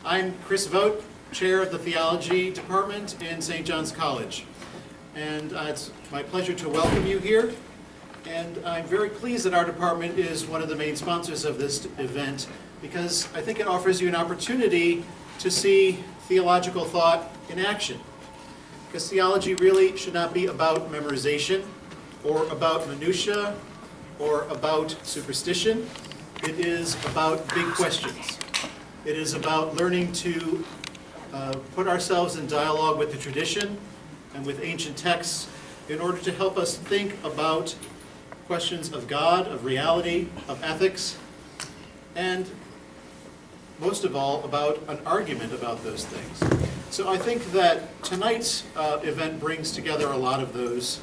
I'm Chris Vogt, Chair of the Theology Department in St. John's College. And it's my pleasure to welcome you here. And I'm very pleased that our department is one of the main sponsors of this event because I think it offers you an opportunity to see theological thought in action. Because theology really should not be about memorization or about minutia or about superstition. It is about big questions. It is about learning to put ourselves in dialogue with the tradition and with ancient texts in order to help us think about questions of God, of reality, of ethics, and most of all, about an argument about those things. So I think that tonight's event brings together a lot of those,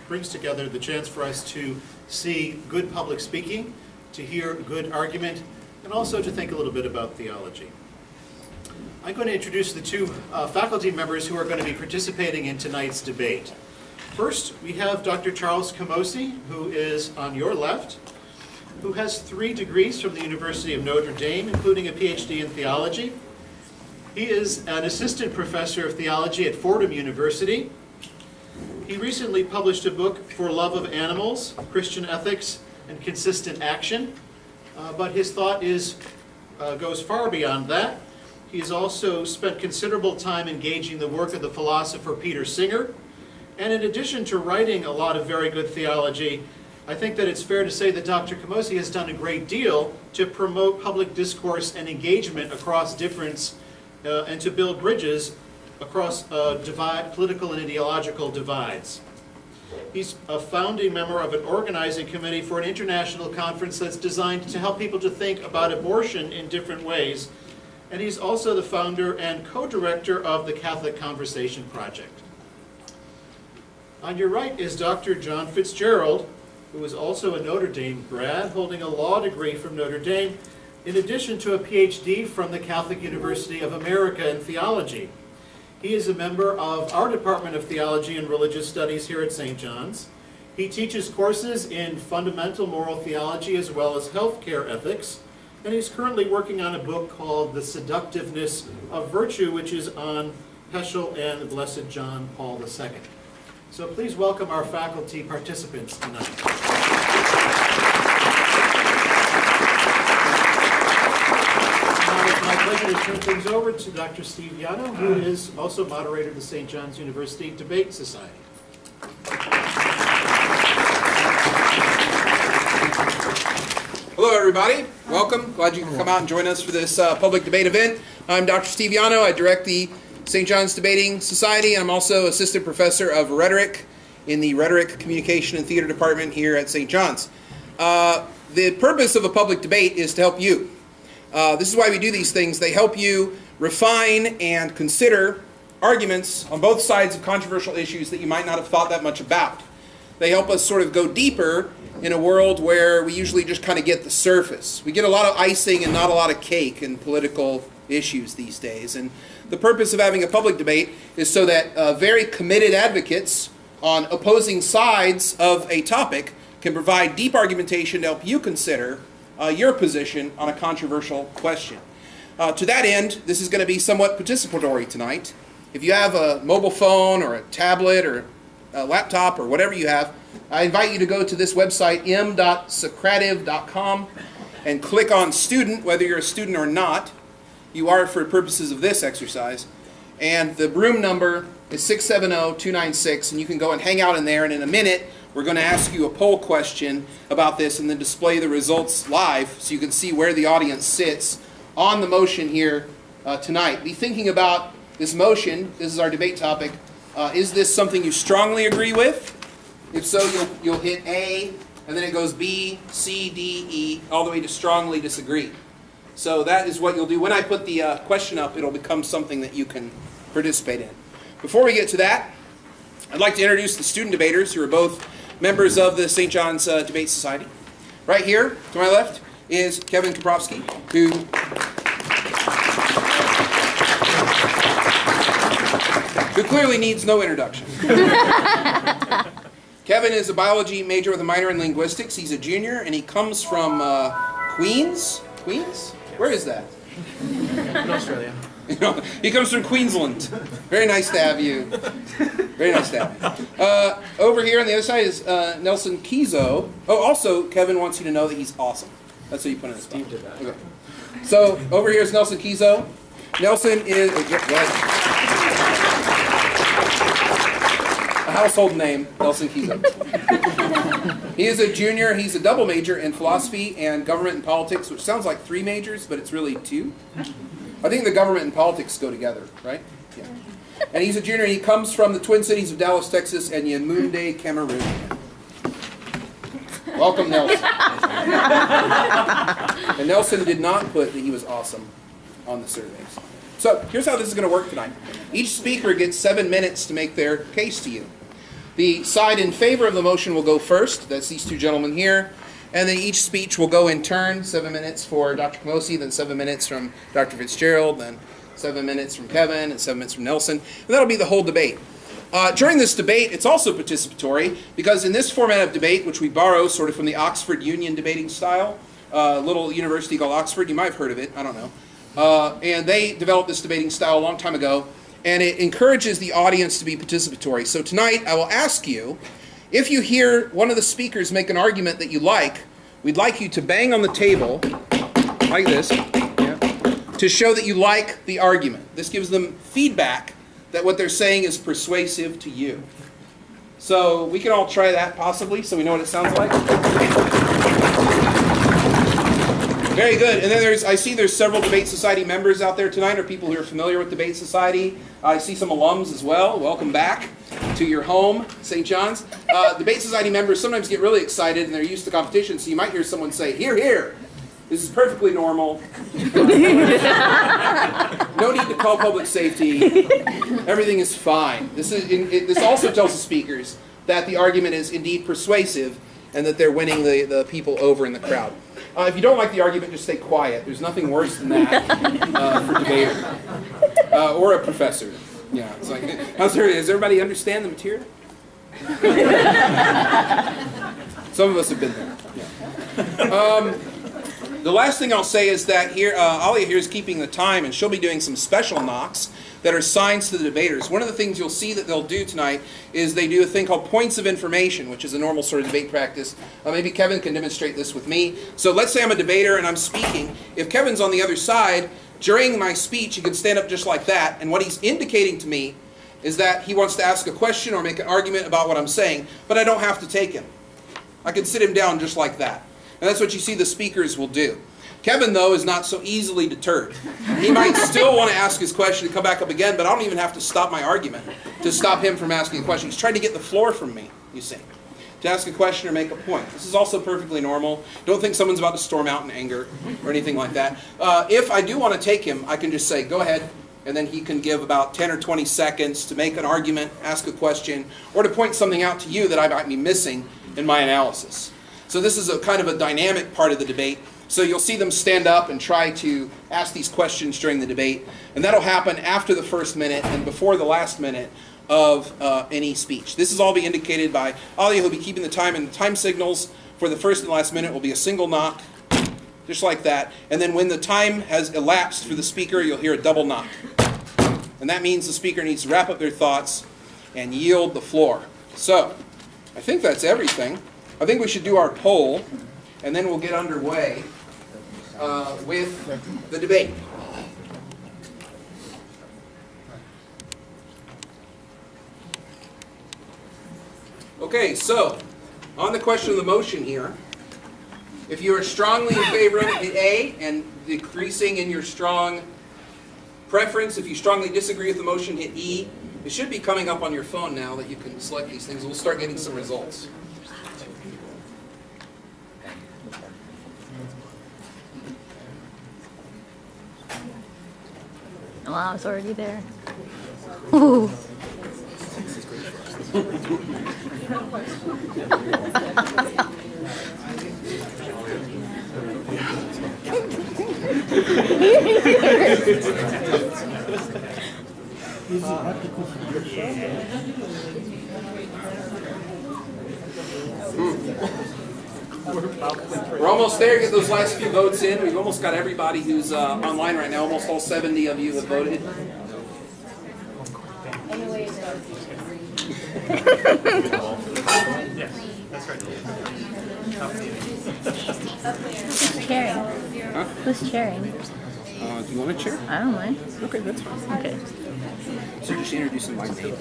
brings together the chance for us to see good public speaking, to hear good argument, and also to think a little bit about theology. I'm going to introduce the two faculty members who are going to be participating in tonight's debate. First, we have Dr. Charles Camosy, who is on your left, who has 3 degrees from the University of Notre Dame, including a PhD in theology. He is an assistant professor of theology at Fordham University. He recently published a book, For Love of Animals, Christian Ethics and Consistent Action, but his thought goes far beyond that. He has also spent considerable time engaging the work of the philosopher Peter Singer, and in addition to writing a lot of very good theology, I think that it's fair to say that Dr. Camosy has done a great deal to promote public discourse and engagement across difference and to build bridges across political and ideological divides. He's a founding member of an organizing committee for an international conference that's designed to help people to think about abortion in different ways. And he's also the founder and co-director of the Catholic Conversation Project. On your right is Dr. John Fitzgerald, who is also a Notre Dame grad, holding a law degree from Notre Dame, in addition to a PhD from the Catholic University of America in theology. He is a member of our Department of Theology and Religious Studies here at St. John's. He teaches courses in fundamental moral theology as well as healthcare ethics, and he's currently working on a book called The Seductiveness of Virtue, which is on Heschel and the Blessed John Paul II. So please welcome our faculty participants tonight. It's my pleasure to turn things over to Dr. Steve Yano, who is also moderator of the St. John's University Debate Society. Hello everybody, welcome. Glad you can come out and join us for this public debate event. I'm Dr. Steve Yano. I direct the St. John's Debating Society, and I'm also assistant professor of rhetoric in the Rhetoric, Communication, and Theater Department here at St. John's. The purpose of a public debate is to help you. This is why we do these things. They help you refine and consider arguments on both sides of controversial issues that you might not have thought that much about. They help us sort of go deeper in a world where we usually just kind of get the surface. We get a lot of icing and not a lot of cake in political issues these days. And the purpose of having a public debate is so that very committed advocates on opposing sides of a topic can provide deep argumentation to help you consider your position on a controversial question. To that end, this is going to be somewhat participatory tonight. If you have a mobile phone or a tablet or a laptop or whatever you have, I invite you to go to this website, m.socrative.com, and click on student, whether you're a student or not. You are for purposes of this exercise. And the room number is 670-296, and you can go and hang out in there, and in a minute, we're going to ask you a poll question about this and then display the results live so you can see where the audience sits on the motion here tonight. Be thinking about this motion. This is our debate topic. Is this something you strongly agree with? If so, you'll hit A, and then it goes B, C, D, E, all the way to strongly disagree. So that is what you'll do. When I put the question up, it'll become something that you can participate in. Before we get to that, I'd like to introduce the student debaters who are both members of the St. John's Debate Society. Right here, to my left, is Kevin Kaprowski, who clearly needs no introduction. Kevin is a biology major with a minor in linguistics. He's a junior, and he comes from Queens? Queens? Where is that? In Australia. He comes from Queensland. Very nice to have you. Very nice to have you. Over here on the other side is Nelson Kizo. Oh, also, Kevin wants you to know that he's awesome. That's what you put in his spot. Steve did that. Okay. So, over here is Nelson Kizo. Nelson is go ahead. A household name, Nelson Kizo. He is a junior. He's a double major in philosophy and government and politics, which sounds like 3 majors, but it's really 2. I think the government and politics go together, right? Yeah. And he's a junior. He comes from the Twin Cities of Dallas, Texas, and Yaoundé, Cameroon. Welcome, Nelson. And Nelson did not put that he was awesome on the surveys. So here's how this is going to work tonight. Each speaker gets 7 minutes to make their case to you. The side in favor of the motion will go first. That's these 2 gentlemen here. And then each speech will go in turn. 7 minutes for Dr. Camosi, then 7 minutes from Dr. Fitzgerald, then 7 minutes from Kevin, and 7 minutes from Nelson. And that'll be the whole debate. During this debate, it's also participatory because in this format of debate, which we borrow sort of from the Oxford Union debating style, little university called Oxford, you might have heard of it, I don't know. And they developed this debating style a long time ago, and it encourages the audience to be participatory. So tonight, I will ask you, if you hear one of the speakers make an argument that you like, we'd like you to bang on the table, like this, to show that you like the argument. This gives them feedback that what they're saying is persuasive to you. So we can all try that possibly, so we know what it sounds like. Very good. And then I see there's several Debate Society members out there tonight, or people who are familiar with Debate Society. I see some alums as well. Welcome back to your home, St. John's. Debate Society members sometimes get really excited and they're used to competition, so you might hear someone say, "Hear, hear. This is perfectly normal. No need to call public safety. Everything is fine." This also tells the speakers that the argument is indeed persuasive and that they're winning the people over in the crowd. If you don't like the argument, just stay quiet. There's nothing worse than that for a debater or a professor. Yeah, it's like, does everybody understand the material? Some of us have been there. Yeah. The last thing I'll say is that here, Alia here is keeping the time, and she'll be doing some special knocks that are signs to the debaters. One of the things you'll see that they'll do tonight is they do a thing called points of information, which is a normal sort of debate practice. Maybe Kevin can demonstrate this with me. So let's say I'm a debater and I'm speaking. If Kevin's on the other side, during my speech, he can stand up just like that, and what he's indicating to me is that he wants to ask a question or make an argument about what I'm saying, but I don't have to take him. I can sit him down just like that. And that's what you see the speakers will do. Kevin, though, is not so easily deterred. He might still want to ask his question and come back up again, but I don't even have to stop my argument to stop him from asking a question. He's trying to get the floor from me, you see, to ask a question or make a point. This is also perfectly normal. Don't think someone's about to storm out in anger or anything like that. If I do want to take him, I can just say, "Go ahead," and then he can give about 10 or 20 seconds to make an argument, ask a question, or to point something out to you that I might be missing in my analysis. So this is a kind of a dynamic part of the debate. So you'll see them stand up and try to ask these questions during the debate. And that'll happen after the first minute and before the last minute of any speech. This is all be indicated by Alia, who'll be keeping the time, and the time signals for the first and last minute will be a single knock, just like that. And then when the time has elapsed for the speaker, you'll hear a double knock. And that means the speaker needs to wrap up their thoughts and yield the floor. So, I think that's everything. I think we should do our poll, and then we'll get underway with the debate. Okay, so on the question of the motion here, if you are strongly in favor of it, hit A, and decreasing in your strong preference. If you strongly disagree with the motion, hit E. It should be coming up on your phone now that you can select these things. We'll start getting some results. Wow, it's already there. Ooh. We're almost there. Get those last few votes in. We've almost got everybody who's online right now. Almost all 70 of you have voted. Who's chairing? Who's chairing? Do you want to chair? I don't mind. Okay, that's fine. Okay. So just introduce them by name.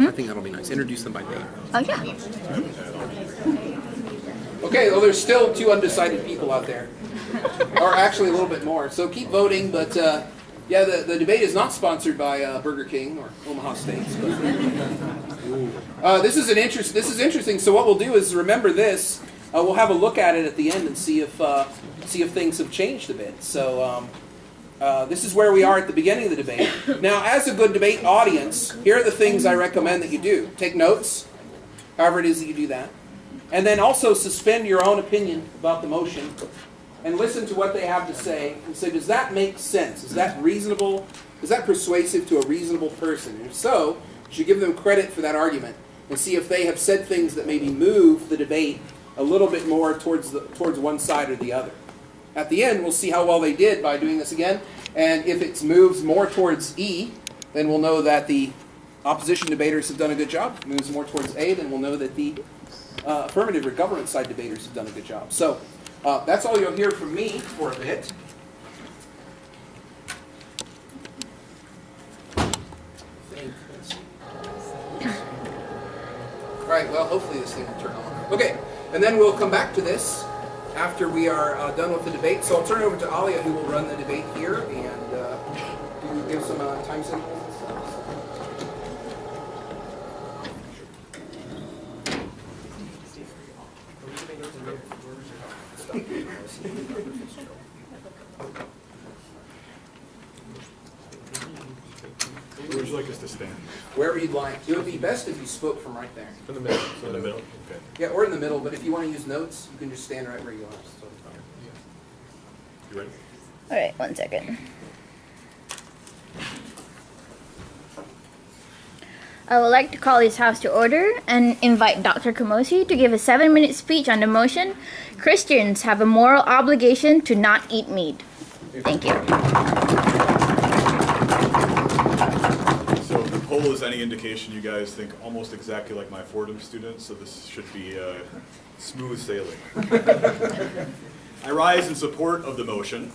I think that'll be nice. Introduce them by name. Oh, yeah. Okay, well, there's still 2 undecided people out there. Or actually a little bit more. So keep voting, but yeah, the debate is not sponsored by Burger King or Omaha Steaks. This is interesting. So what we'll do is remember this. We'll have a look at it at the end and see if things have changed a bit. So this is where we are at the beginning of the debate. Now, as a good debate audience, here are the things I recommend that you do. Take notes, however it is that you do that. And then also suspend your own opinion about the motion and listen to what they have to say and say, does that make sense? Is that reasonable? Is that persuasive to a reasonable person? And if so, you should give them credit for that argument and see if they have said things that maybe move the debate a little bit more towards one side or the other. At the end, we'll see how well they did by doing this again. And if it moves more towards E, then we'll know that the opposition debaters have done a good job. If it moves more towards A, then we'll know that the affirmative or government side debaters have done a good job. So that's all you'll hear from me for a bit. All right, well, hopefully this thing will turn on. Okay, and then we'll come back to this after we are done with the debate. So I'll turn it over to Alia, who will run the debate here and give some time signals and stuff. Where would you like us to stand? Wherever you'd like. It would be best if you spoke from right there. In the middle. In the middle? Okay. Yeah, or in the middle, but if you want to use notes, you can just stand right where you are. You ready? All right, 1 second. I would like to call this House to order and invite Dr. Kamosi to give a 7-minute speech on the motion, Christians have a moral obligation to not eat meat. Thank you. So if the poll is any indication, you guys think almost exactly like my Fordham students, so this should be smooth sailing. I rise in support of the motion.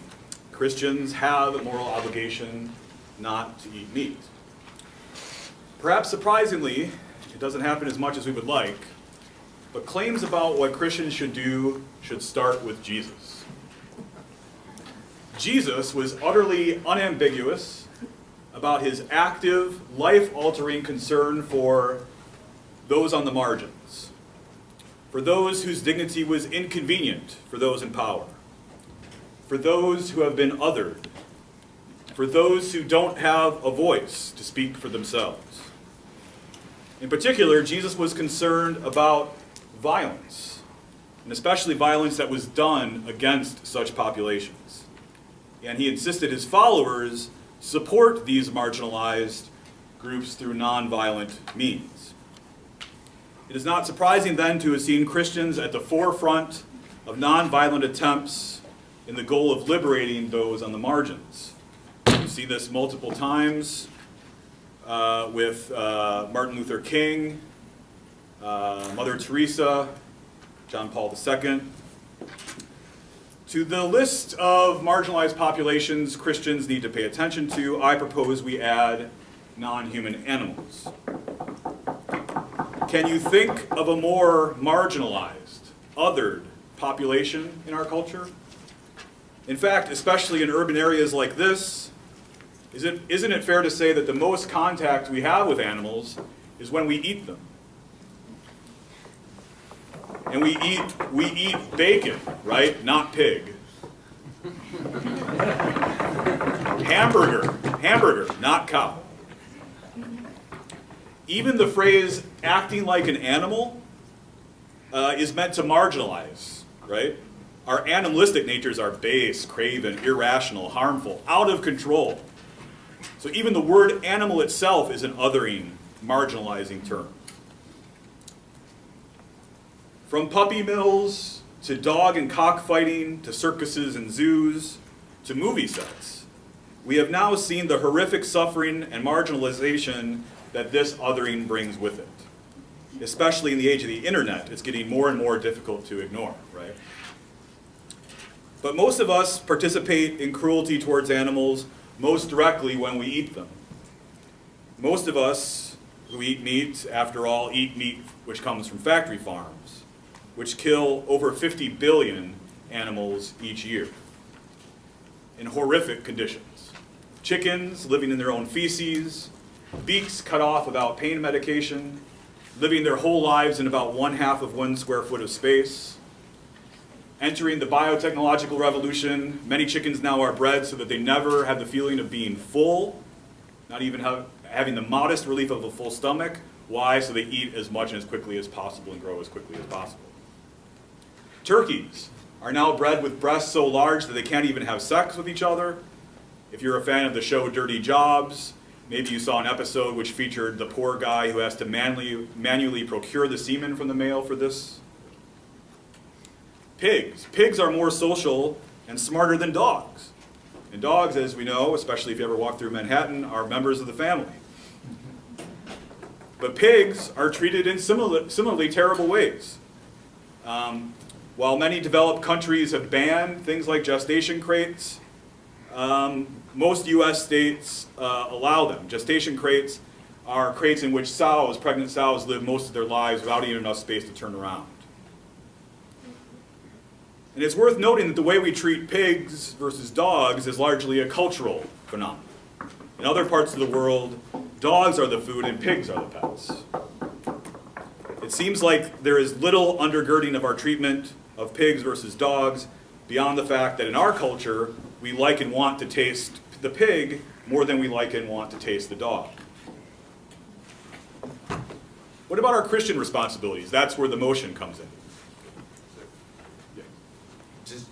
Christians have a moral obligation not to eat meat. Perhaps surprisingly, it doesn't happen as much as we would like, but claims about what Christians should do should start with Jesus. Jesus was utterly unambiguous about his active, life-altering concern for those on the margins, for those whose dignity was inconvenient for those in power, for those who have been othered, for those who don't have a voice to speak for themselves. In particular, Jesus was concerned about violence, and especially violence that was done against such populations. And he insisted his followers support these marginalized groups through nonviolent means. It is not surprising then to have seen Christians at the forefront of nonviolent attempts in the goal of liberating those on the margins. You see this multiple times with Martin Luther King, Mother Teresa, John Paul II. To the list of marginalized populations Christians need to pay attention to, I propose we add non-human animals. Can you think of a more marginalized, othered population in our culture? In fact, especially in urban areas like this, isn't it fair to say that the most contact we have with animals is when we eat them? And we eat bacon, right? Not pig. Hamburger, not cow. Even the phrase acting like an animal is meant to marginalize, right? Our animalistic natures are base, craven, irrational, harmful, out of control. So even the word animal itself is an othering, marginalizing term. From puppy mills to dog and cockfighting, to circuses and zoos, to movie sets, we have now seen the horrific suffering and marginalization that this othering brings with it. Especially in the age of the internet, it's getting more and more difficult to ignore, right? But most of us participate in cruelty towards animals most directly when we eat them. Most of us who eat meat, after all, eat meat which comes from factory farms, which kill over 50 billion animals each year in horrific conditions. Chickens living in their own feces, beaks cut off without pain medication, living their whole lives in about 1/2 of 1 square foot of space. Entering the biotechnological revolution, many chickens now are bred so that they never have the feeling of being full, not even having the modest relief of a full stomach. Why? So they eat as much and as quickly as possible and grow as quickly as possible. Turkeys are now bred with breasts so large that they can't even have sex with each other. If you're a fan of the show Dirty Jobs, maybe you saw an episode which featured the poor guy who has to manually procure the semen from the male for this. Pigs. Pigs are more social and smarter than dogs. And dogs, as we know, especially if you ever walk through Manhattan, are members of the family. But pigs are treated in similarly terrible ways. While many developed countries have banned things like gestation crates, most U.S. states allow them. Gestation crates are crates in which pregnant sows, live most of their lives without even enough space to turn around. And it's worth noting that the way we treat pigs versus dogs is largely a cultural phenomenon. In other parts of the world, dogs are the food and pigs are the pets. It seems like there is little undergirding of our treatment of pigs versus dogs beyond the fact that in our culture, we like and want to taste the pig more than we like and want to taste the dog. What about our Christian responsibilities? That's where the motion comes in.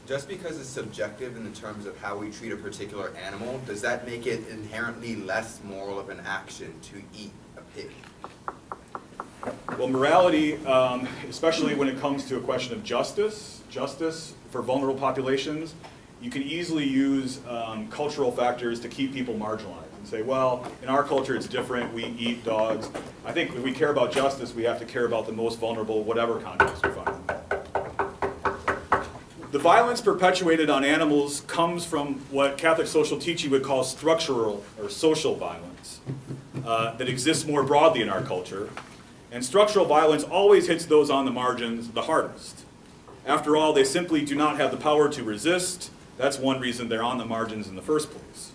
Just because it's subjective in the terms of how we treat a particular animal, does that make it inherently less moral of an action to eat a pig? Well, morality, especially when it comes to a question of justice for vulnerable populations, you can easily use cultural factors to keep people marginalized and say, well, in our culture it's different, we eat dogs. I think if we care about justice, we have to care about the most vulnerable, whatever context we find them in. The violence perpetuated on animals comes from what Catholic social teaching would call structural or social violence that exists more broadly in our culture. And structural violence always hits those on the margins the hardest. After all, they simply do not have the power to resist. That's one reason they're on the margins in the first place.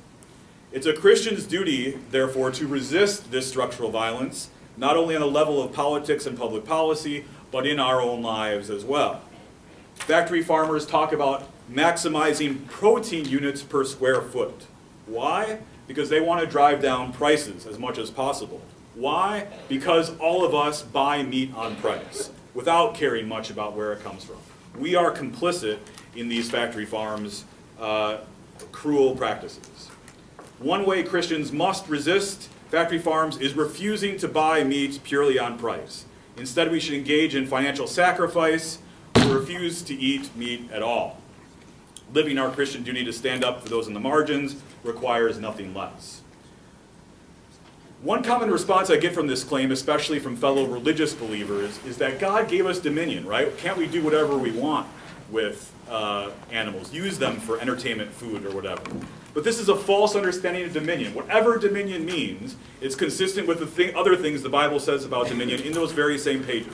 It's a Christian's duty, therefore, to resist this structural violence, not only on the level of politics and public policy, but in our own lives as well. Factory farmers talk about maximizing protein units per square foot. Why? Because they want to drive down prices as much as possible. Why? Because all of us buy meat on price without caring much about where it comes from. We are complicit in these factory farms' cruel practices. One way Christians must resist factory farms is refusing to buy meat purely on price. Instead, we should engage in financial sacrifice or refuse to eat meat at all. Living our Christian duty to stand up for those in the margins requires nothing less. One common response I get from this claim, especially from fellow religious believers, is that God gave us dominion, right? Can't we do whatever we want with animals, use them for entertainment, food, or whatever? But this is a false understanding of dominion. Whatever dominion means, it's consistent with the other things the Bible says about dominion in those very same pages.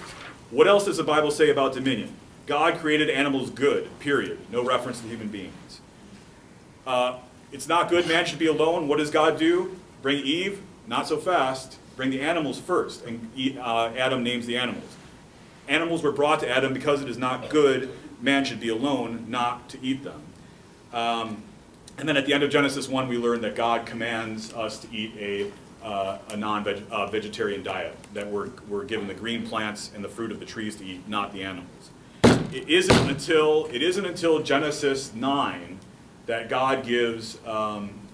What else does the Bible say about dominion? God created animals good, period. No reference to human beings. It's not good man should be alone. What does God do? Bring Eve? Not so fast. Bring the animals first. And Adam names the animals. Animals were brought to Adam because it is not good man should be alone, not to eat them. And then at the end of Genesis 1, we learn that God commands us to eat a non-vegetarian diet, that we're given the green plants and the fruit of the trees to eat, not the animals. It isn't until Genesis 9 that God gives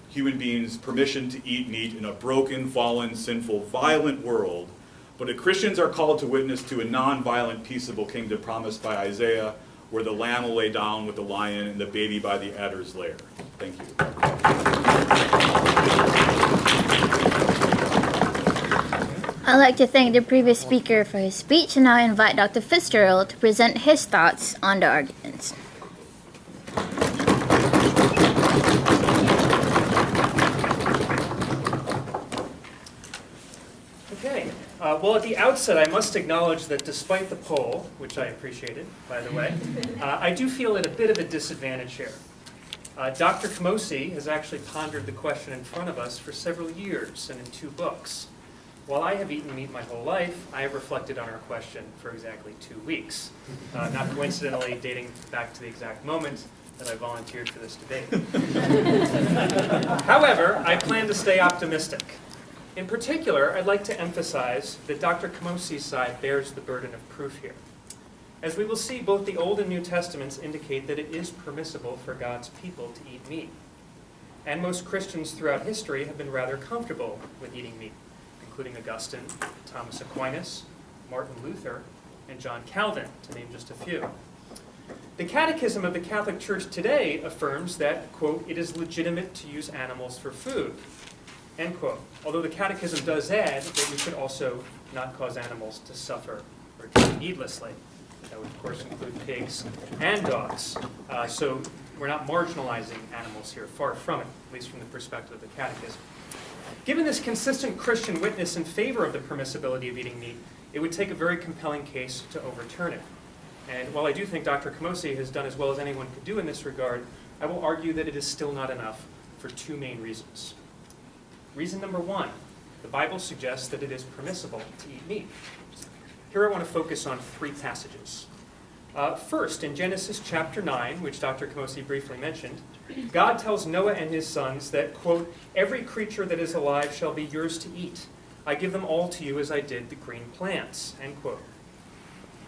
human beings permission to eat meat in a broken, fallen, sinful, violent world. But Christians are called to witness to a non-violent, peaceable kingdom promised by Isaiah, where the lamb will lay down with the lion and the baby by the adder's lair. Thank you. I'd like to thank the previous speaker for his speech, and now I invite Dr. Fitzgerald to present his thoughts on the arguments. Okay. Well, at the outset, I must acknowledge that despite the poll, which I appreciated, by the way, I do feel at a bit of a disadvantage here. Dr. Camosi has actually pondered the question in front of us for several years and in 2 books. While I have eaten meat my whole life, I have reflected on our question for exactly 2 weeks, not coincidentally dating back to the exact moment that I volunteered for this debate. However, I plan to stay optimistic. In particular, I'd like to emphasize that Dr. Camosi's side bears the burden of proof here. As we will see, both the Old and New Testaments indicate that it is permissible for God's people to eat meat. And most Christians throughout history have been rather comfortable with eating meat, including Augustine, Thomas Aquinas, Martin Luther, and John Calvin, to name just a few. The Catechism of the Catholic Church today affirms that, quote, it is legitimate to use animals for food, end quote. Although the Catechism does add that we should also not cause animals to suffer or die needlessly. That would, of course, include pigs and dogs. So we're not marginalizing animals here, far from it, at least from the perspective of the Catechism. Given this consistent Christian witness in favor of the permissibility of eating meat, it would take a very compelling case to overturn it. And while I do think Dr. Camosi has done as well as anyone could do in this regard, I will argue that it is still not enough for 2 main reasons. Reason number 1, the Bible suggests that it is permissible to eat meat. Here I want to focus on 3 passages. First, in Genesis chapter 9, which Dr. Camosi briefly mentioned, God tells Noah and his sons that, quote, every creature that is alive shall be yours to eat. I give them all to you as I did the green plants, end quote.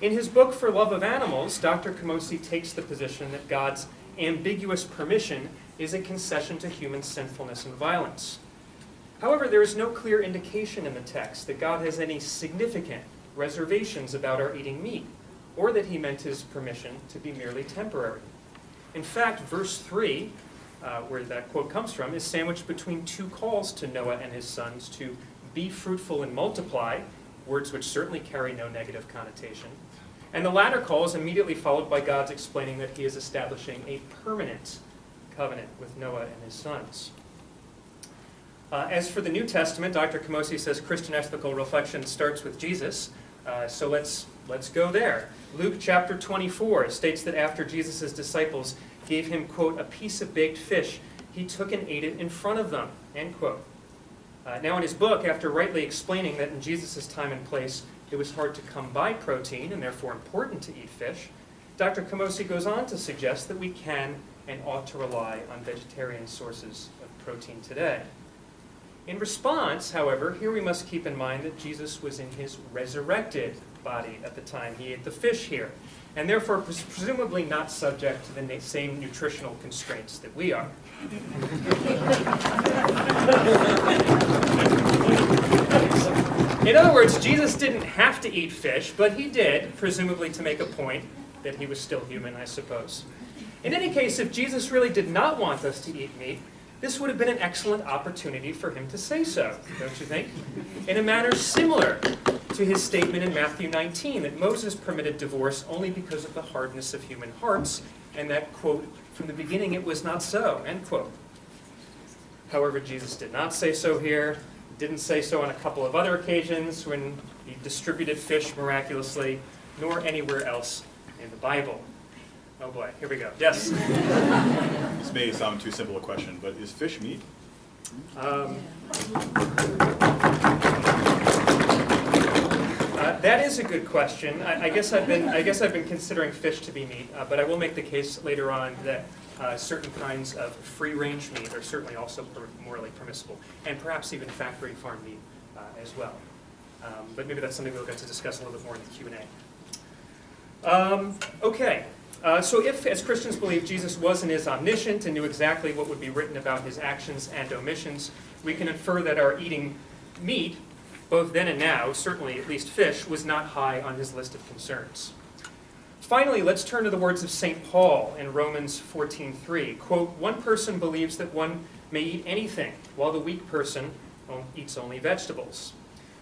In his book, For Love of Animals, Dr. Camosi takes the position that God's ambiguous permission is a concession to human sinfulness and violence. However, there is no clear indication in the text that God has any significant reservations about our eating meat, or that he meant his permission to be merely temporary. In fact, verse 3, where that quote comes from, is sandwiched between 2 calls to Noah and his sons to be fruitful and multiply, words which certainly carry no negative connotation. And the latter call is immediately followed by God's explaining that he is establishing a permanent covenant with Noah and his sons. As for the New Testament, Dr. Camosi says Christian ethical reflection starts with Jesus. So let's go there. Luke chapter 24 states that after Jesus' disciples gave him, quote, a piece of baked fish, he took and ate it in front of them, end quote. Now in his book, after rightly explaining that in Jesus' time and place it was hard to come by protein and therefore important to eat fish, Dr. Camosi goes on to suggest that we can and ought to rely on vegetarian sources of protein today. In response, however, here we must keep in mind that Jesus was in his resurrected body at the time he ate the fish here, and therefore presumably not subject to the same nutritional constraints that we are. In other words, Jesus didn't have to eat fish, but he did, presumably to make a point that he was still human, I suppose. In any case, if Jesus really did not want us to eat meat, this would have been an excellent opportunity for him to say so, don't you think? In a manner similar to his statement in Matthew 19 that Moses permitted divorce only because of the hardness of human hearts, and that, quote, from the beginning it was not so, end quote. However, Jesus did not say so here, didn't say so on a couple of other occasions when he distributed fish miraculously, nor anywhere else in the Bible. Oh boy, here we go. Yes? This may sound too simple a question, but is fish meat? That is a good question. I guess I've been considering fish to be meat, but I will make the case later on that certain kinds of free-range meat are certainly also morally permissible, and perhaps even factory farm meat as well. But maybe that's something we'll get to discuss a little bit more in the Q&A. Okay. So if, as Christians believe, Jesus was and is omniscient and knew exactly what would be written about his actions and omissions, we can infer that our eating meat, both then and now, certainly at least fish, was not high on his list of concerns. Finally, let's turn to the words of St. Paul in Romans 14:3. Quote, "One person believes that one may eat anything, while the weak person eats only vegetables.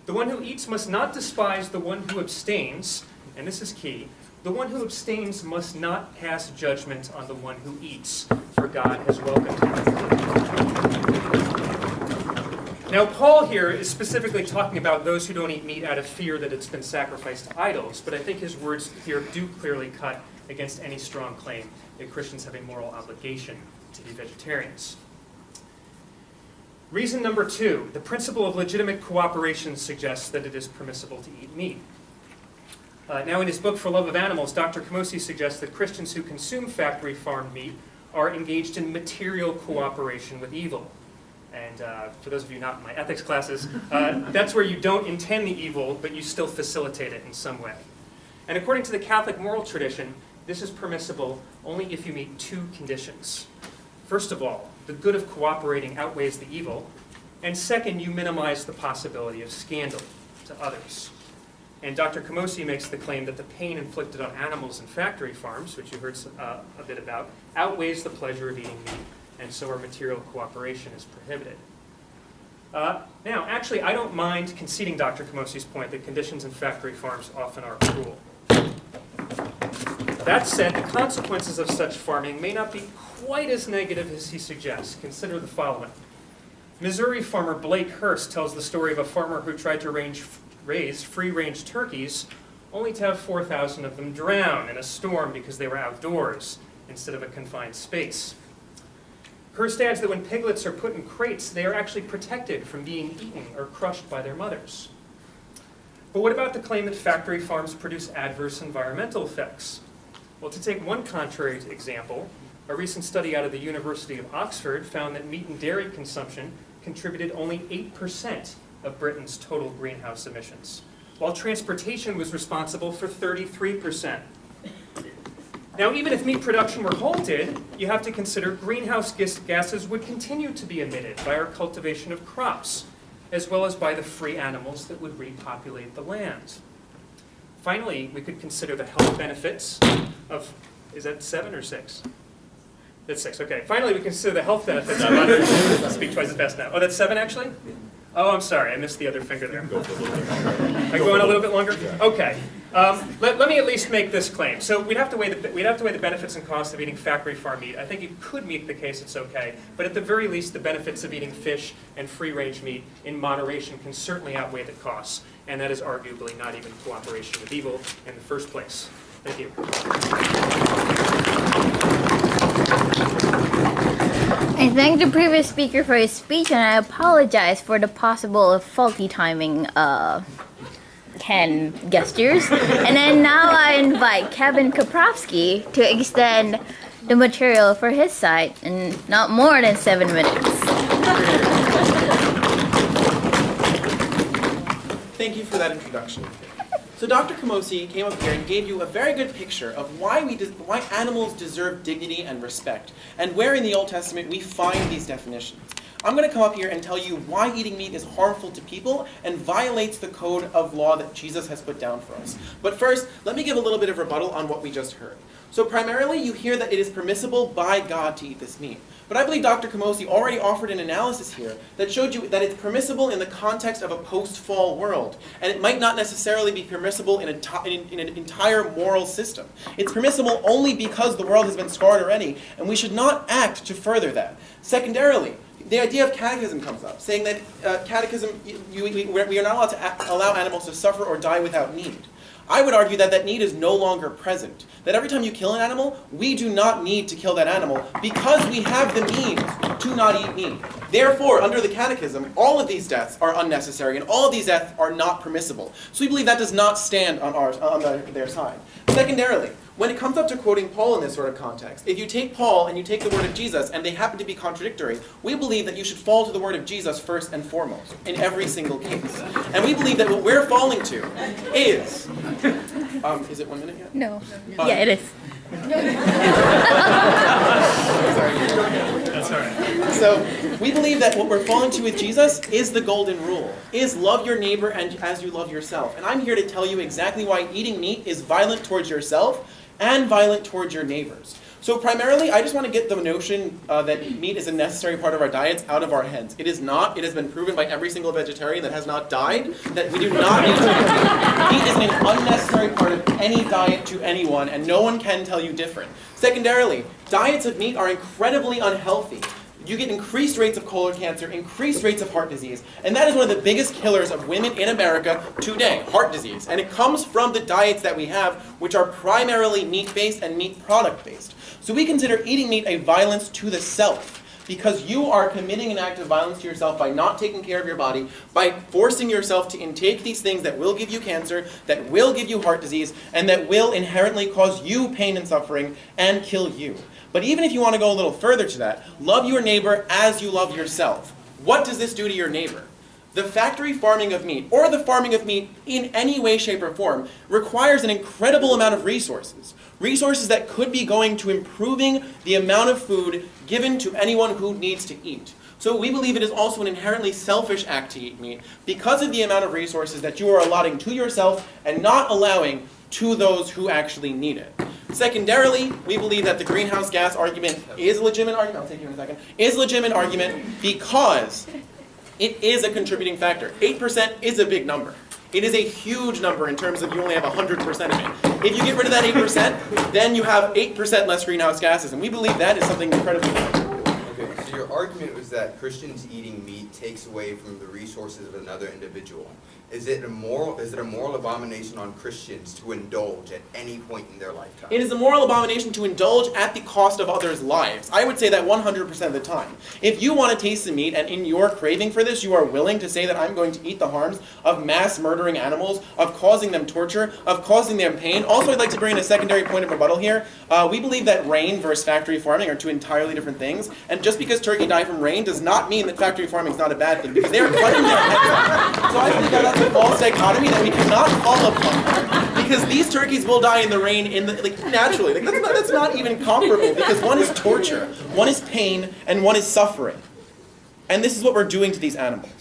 The one who eats must not despise the one who abstains," and this is key, "the one who abstains must not pass judgment on the one who eats, for God has welcomed him." Now, Paul here is specifically talking about those who don't eat meat out of fear that it's been sacrificed to idols, but I think his words here do clearly cut against any strong claim that Christians have a moral obligation to be vegetarians. Reason number 2, the principle of legitimate cooperation suggests that it is permissible to eat meat. Now, in his book For Love of Animals, Dr. Camosy suggests that Christians who consume factory-farmed meat are engaged in material cooperation with evil. And for those of you not in my ethics classes, that's where you don't intend the evil, but you still facilitate it in some way. And according to the Catholic moral tradition, this is permissible only if you meet 2 conditions. First of all, the good of cooperating outweighs the evil. And second, you minimize the possibility of scandal to others. And Dr. Camosy makes the claim that the pain inflicted on animals in factory farms, which you heard a bit about, outweighs the pleasure of eating meat, and so our material cooperation is prohibited. Now, actually, I don't mind conceding Dr. Camosy's point that conditions in factory farms often are cruel. That said, the consequences of such farming may not be quite as negative as he suggests. Consider the following. Missouri farmer Blake Hurst tells the story of a farmer who tried to raise free-range turkeys, only to have 4,000 of them drown in a storm because they were outdoors instead of a confined space. Hurst adds that when piglets are put in crates, they are actually protected from being eaten or crushed by their mothers. But what about the claim that factory farms produce adverse environmental effects? Well, to take one contrary example, a recent study out of the University of Oxford found that meat and dairy consumption contributed only 8% of Britain's total greenhouse emissions, while transportation was responsible for 33%. Now, even if meat production were halted, you have to consider greenhouse gases would continue to be emitted by our cultivation of crops, as well as by the free animals that would repopulate the land. Finally, we could consider the health benefits of, is that 7 or 6? That's 6, okay. Finally, we consider the health benefits of I'll speak twice as fast now. Oh, that's 7 actually? Oh, I'm sorry, I missed the other finger there. Am I going a little bit longer? Okay. Let me at least make this claim. So we'd have to weigh the benefits and costs of eating factory farm meat. I think you could make the case it's okay, but at the very least, the benefits of eating fish and free-range meat in moderation can certainly outweigh the costs, and that is arguably not even cooperation with evil in the first place. Thank you. I thank the previous speaker for his speech, and I apologize for the possible faulty timing hand gestures. And then now I invite Kevin Kaprowski to extend the material for his side in not more than 7 minutes. Thank you for that introduction. So Dr. Camosy came up here and gave you a very good picture of why animals deserve dignity and respect, and where in the Old Testament we find these definitions. I'm going to come up here and tell you why eating meat is harmful to people and violates the code of law that Jesus has put down for us. But first, let me give a little bit of rebuttal on what we just heard. So primarily, you hear that it is permissible by God to eat this meat. But I believe Dr. Camosy already offered an analysis here that showed you that it's permissible in the context of a post-fall world. And it might not necessarily be permissible in an entire moral system. It's permissible only because the world has been scarred already, and we should not act to further that. Secondarily, the idea of catechism comes up, saying that catechism, we are not allowed to allow animals to suffer or die without need. I would argue that that need is no longer present. That every time you kill an animal, we do not need to kill that animal because we have the means to not eat meat. Therefore, under the catechism, all of these deaths are unnecessary and all of these deaths are not permissible. So we believe that does not stand on their side. Secondarily, when it comes up to quoting Paul in this sort of context, if you take Paul and you take the word of Jesus and they happen to be contradictory, we believe that you should fall to the word of Jesus first and foremost in every single case. And we believe that what we're falling to is it 1 minute yet? No. Yeah, it is. That's all right. So we believe that what we're falling to with Jesus is the golden rule, is love your neighbor and as you love yourself. And I'm here to tell you exactly why eating meat is violent towards yourself and violent towards your neighbors. So primarily, I just want to get the notion that meat is a necessary part of our diets out of our heads. It is not. It has been proven by every single vegetarian that has not died that we do not need to eat. Meat is an unnecessary part of any diet to anyone, and no one can tell you different. Secondarily, diets of meat are incredibly unhealthy. You get increased rates of colon cancer, increased rates of heart disease, and that is one of the biggest killers of women in America today, heart disease. And it comes from the diets that we have, which are primarily meat-based and meat product-based. So we consider eating meat a violence to the self, because you are committing an act of violence to yourself by not taking care of your body, by forcing yourself to intake these things that will give you cancer, that will give you heart disease, and that will inherently cause you pain and suffering and kill you. But even if you want to go a little further to that, love your neighbor as you love yourself. What does this do to your neighbor? The factory farming of meat, or the farming of meat in any way, shape, or form, requires an incredible amount of resources. Resources that could be going to improving the amount of food given to anyone who needs to eat. So we believe it is also an inherently selfish act to eat meat because of the amount of resources that you are allotting to yourself and not allowing to those who actually need it. Secondarily, we believe that the greenhouse gas argument is a legitimate argument. I'll take you in a second. Is a legitimate argument because it is a contributing factor. 8% is a big number. It is a huge number in terms of you only have 100% of it. If you get rid of that 8%, then you have 8% less greenhouse gases, and we believe that is something incredibly important. Okay, so your argument was that Christians eating meat takes away from the resources of another individual. Is it a moral abomination on Christians to indulge at any point in their lifetime? It is a moral abomination to indulge at the cost of others' lives. I would say that 100% of the time. If you want to taste the meat and in your craving for this, you are willing to say that I'm going to eat the harms of mass murdering animals, of causing them torture, of causing them pain. Also, I'd like to bring in a secondary point of rebuttal here. We believe that rain versus factory farming are two entirely different things. And just because turkey die from rain does not mean that factory farming is not a bad thing, because they are cutting their heads off. So I think that's a false dichotomy that we cannot fall upon, because these turkeys will die in the rain naturally. That's not even comparable, because one is torture, one is pain, and one is suffering. And this is what we're doing to these animals.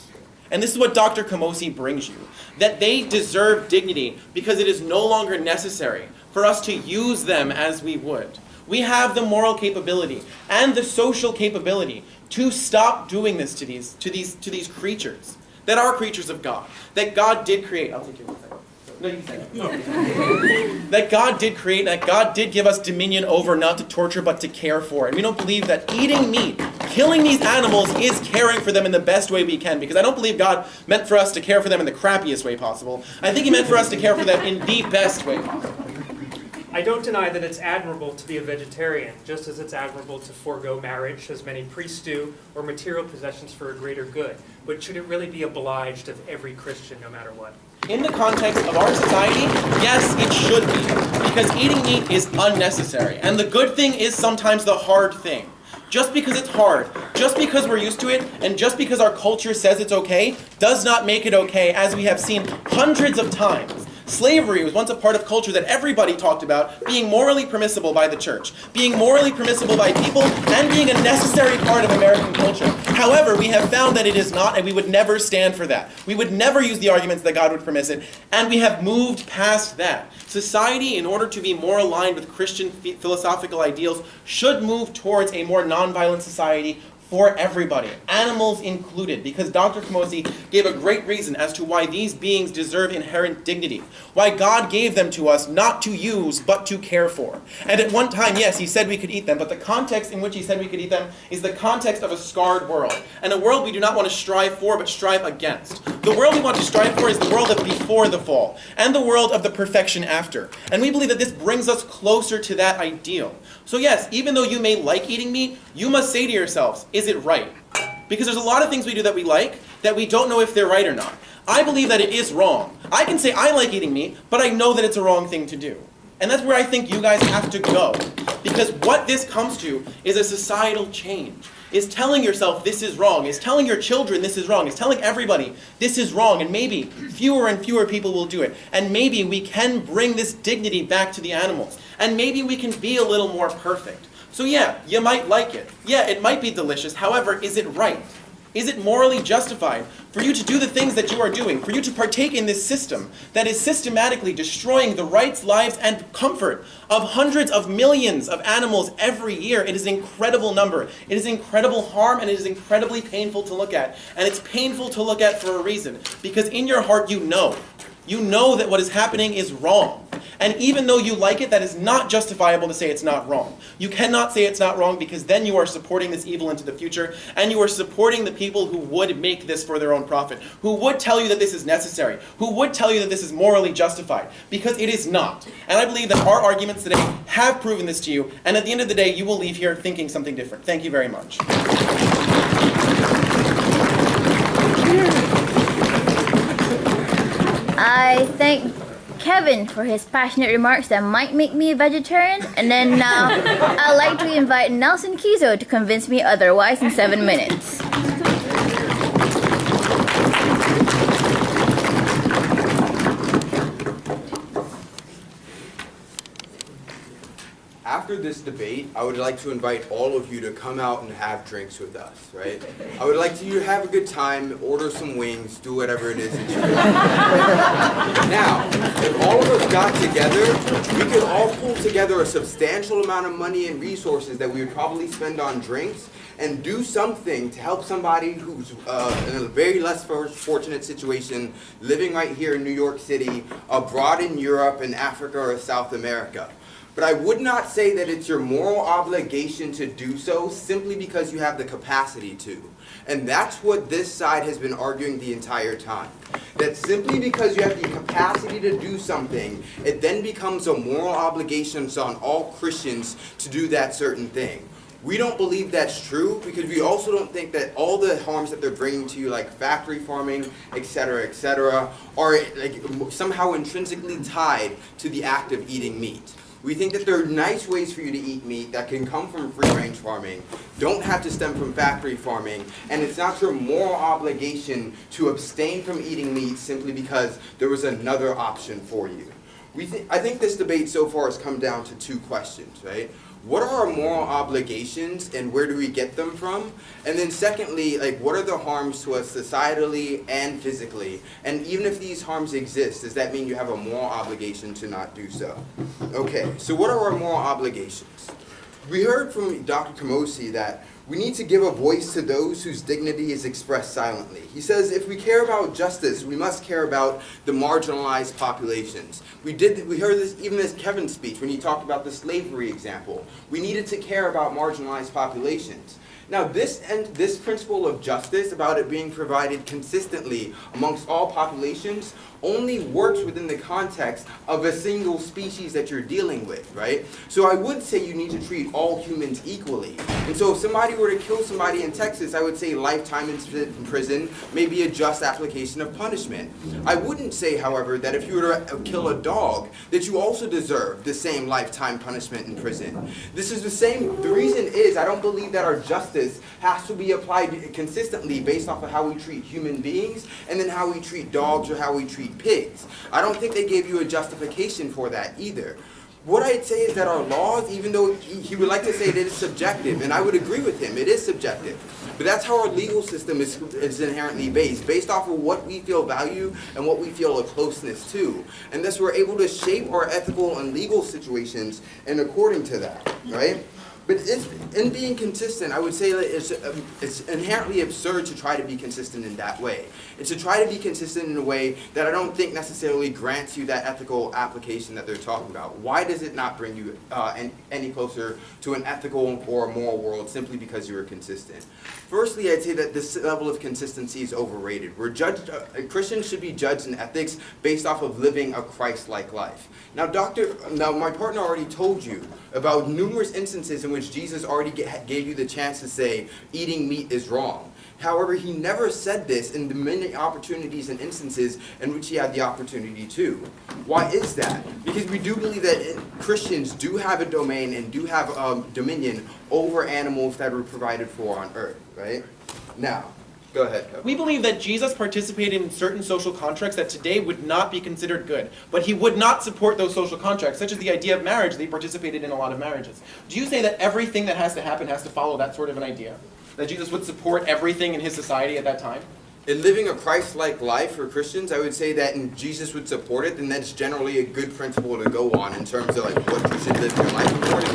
And this is what Dr. Kamosi brings you, that they deserve dignity because it is no longer necessary for us to use them as we would. We have the moral capability and the social capability to stop doing this to these creatures that are creatures of God, that God did create. I'll take you one second. No, you can say that. No. That God did create, that God did give us dominion over, not to torture, but to care for. And we don't believe that eating meat, killing these animals, is caring for them in the best way we can, because I don't believe God meant for us to care for them in the crappiest way possible. I think He meant for us to care for them in the best way possible. I don't deny that it's admirable to be a vegetarian, just as it's admirable to forego marriage, as many priests do, or material possessions for a greater good. But should it really be obliged of every Christian, no matter what? In the context of our society, yes, it should be, because eating meat is unnecessary. And the good thing is sometimes the hard thing. Just because it's hard, just because we're used to it, and just because our culture says it's okay, does not make it okay, as we have seen hundreds of times. Slavery was once a part of culture that everybody talked about being morally permissible by the church, being morally permissible by people, and being a necessary part of American culture. However, we have found that it is not, and we would never stand for that. We would never use the arguments that God would permit it, and we have moved past that. Society, in order to be more aligned with Christian philosophical ideals, should move towards a more nonviolent society for everybody, animals included, because Dr. Kamosi gave a great reason as to why these beings deserve inherent dignity, why God gave them to us not to use, but to care for. And at one time, yes, He said we could eat them, but the context in which He said we could eat them is the context of a scarred world, and a world we do not want to strive for, but strive against. The world we want to strive for is the world of before the fall, and the world of the perfection after. And we believe that this brings us closer to that ideal. So yes, even though you may like eating meat, you must say to yourselves, is it right? Because there's a lot of things we do that we like that we don't know if they're right or not. I believe that it is wrong. I can say I like eating meat, but I know that it's a wrong thing to do. And that's where I think you guys have to go. Because what this comes to is a societal change. Is telling yourself this is wrong, is telling your children this is wrong, is telling everybody this is wrong, and maybe fewer and fewer people will do it. And maybe we can bring this dignity back to the animals. And maybe we can be a little more perfect. So yeah, you might like it. Yeah, it might be delicious. However, is it right? Is it morally justified for you to do the things that you are doing, for you to partake in this system that is systematically destroying the rights, lives, and comfort of hundreds of millions of animals every year? It is an incredible number. It is incredible harm, and it is incredibly painful to look at. And it's painful to look at for a reason, because in your heart you know that what is happening is wrong. And even though you like it, that is not justifiable to say it's not wrong. You cannot say it's not wrong, because then you are supporting this evil into the future, and you are supporting the people who would make this for their own profit, who would tell you that this is necessary, who would tell you that this is morally justified, because it is not. And I believe that our arguments today have proven this to you, and at the end of the day, you will leave here thinking something different. Thank you very much. I thank Kevin for his passionate remarks that might make me a vegetarian, and then I'd like to invite Nelson Kizo to convince me otherwise in 7 minutes. After this debate, I would like to invite all of you to come out and have drinks with us, right? I would like you to have a good time, order some wings, do whatever it is that you want. Now, if all of us got together, we could all pull together a substantial amount of money and resources that we would probably spend on drinks and do something to help somebody who's in a very less fortunate situation, living right here in New York City, abroad in Europe, in Africa, or South America. But I would not say that it's your moral obligation to do so simply because you have the capacity to. And that's what this side has been arguing the entire time. That simply because you have the capacity to do something, it then becomes a moral obligation on all Christians to do that certain thing. We don't believe that's true, because we also don't think that all the harms that they're bringing to you, like factory farming, etc., are like somehow intrinsically tied to the act of eating meat. We think that there are nice ways for you to eat meat that can come from free-range farming, don't have to stem from factory farming, and it's not your moral obligation to abstain from eating meat simply because there was another option for you. I think this debate so far has come down to two questions, right? What are our moral obligations and where do we get them from? And then secondly, like, what are the harms to us societally and physically? And even if these harms exist, does that mean you have a moral obligation to not do so? Okay, so what are our moral obligations? We heard from Dr. Kamosi that we need to give a voice to those whose dignity is expressed silently. He says if we care about justice, we must care about the marginalized populations. We heard this even in Kevin's speech when he talked about the slavery example. We needed to care about marginalized populations. Now this principle of justice, about it being provided consistently amongst all populations, only works within the context of a single species that you're dealing with, right? So I would say you need to treat all humans equally. And so if somebody were to kill somebody in Texas, I would say lifetime in prison may be a just application of punishment. I wouldn't say, however, that if you were to kill a dog, that you also deserve the same lifetime punishment in prison. This is the reason is I don't believe that our justice has to be applied consistently based off of how we treat human beings and then how we treat dogs or how we treat pigs. I don't think they gave you a justification for that either. What I'd say is that our laws, even though he would like to say that it's subjective, and I would agree with him, it is subjective, but that's how our legal system is inherently based off of what we feel value and what we feel a closeness to. And thus we're able to shape our ethical and legal situations in according to that, right? But in being consistent, I would say that it's inherently absurd to try to be consistent in that way. It's to try to be consistent in a way that I don't think necessarily grants you that ethical application that they're talking about. Why does it not bring you any closer to an ethical or a moral world simply because you are consistent? Firstly, I'd say that this level of consistency is overrated. Christians should be judged in ethics based off of living a Christ-like life. Now, my partner already told you about numerous instances in which Jesus already gave you the chance to say eating meat is wrong. However, he never said this in the many opportunities and instances in which he had the opportunity to. Why is that? Because we do believe that Christians do have a domain and do have dominion over animals that were provided for on earth, right? Now, go ahead, Kevin. We believe that Jesus participated in certain social contracts that today would not be considered good, but he would not support those social contracts, such as the idea of marriage. They participated in a lot of marriages. Do you say that everything that has to happen has to follow that sort of an idea? That Jesus would support everything in his society at that time? In living a Christ-like life for Christians, I would say that Jesus would support it, and that's generally a good principle to go on in terms of like what you should live your life according to.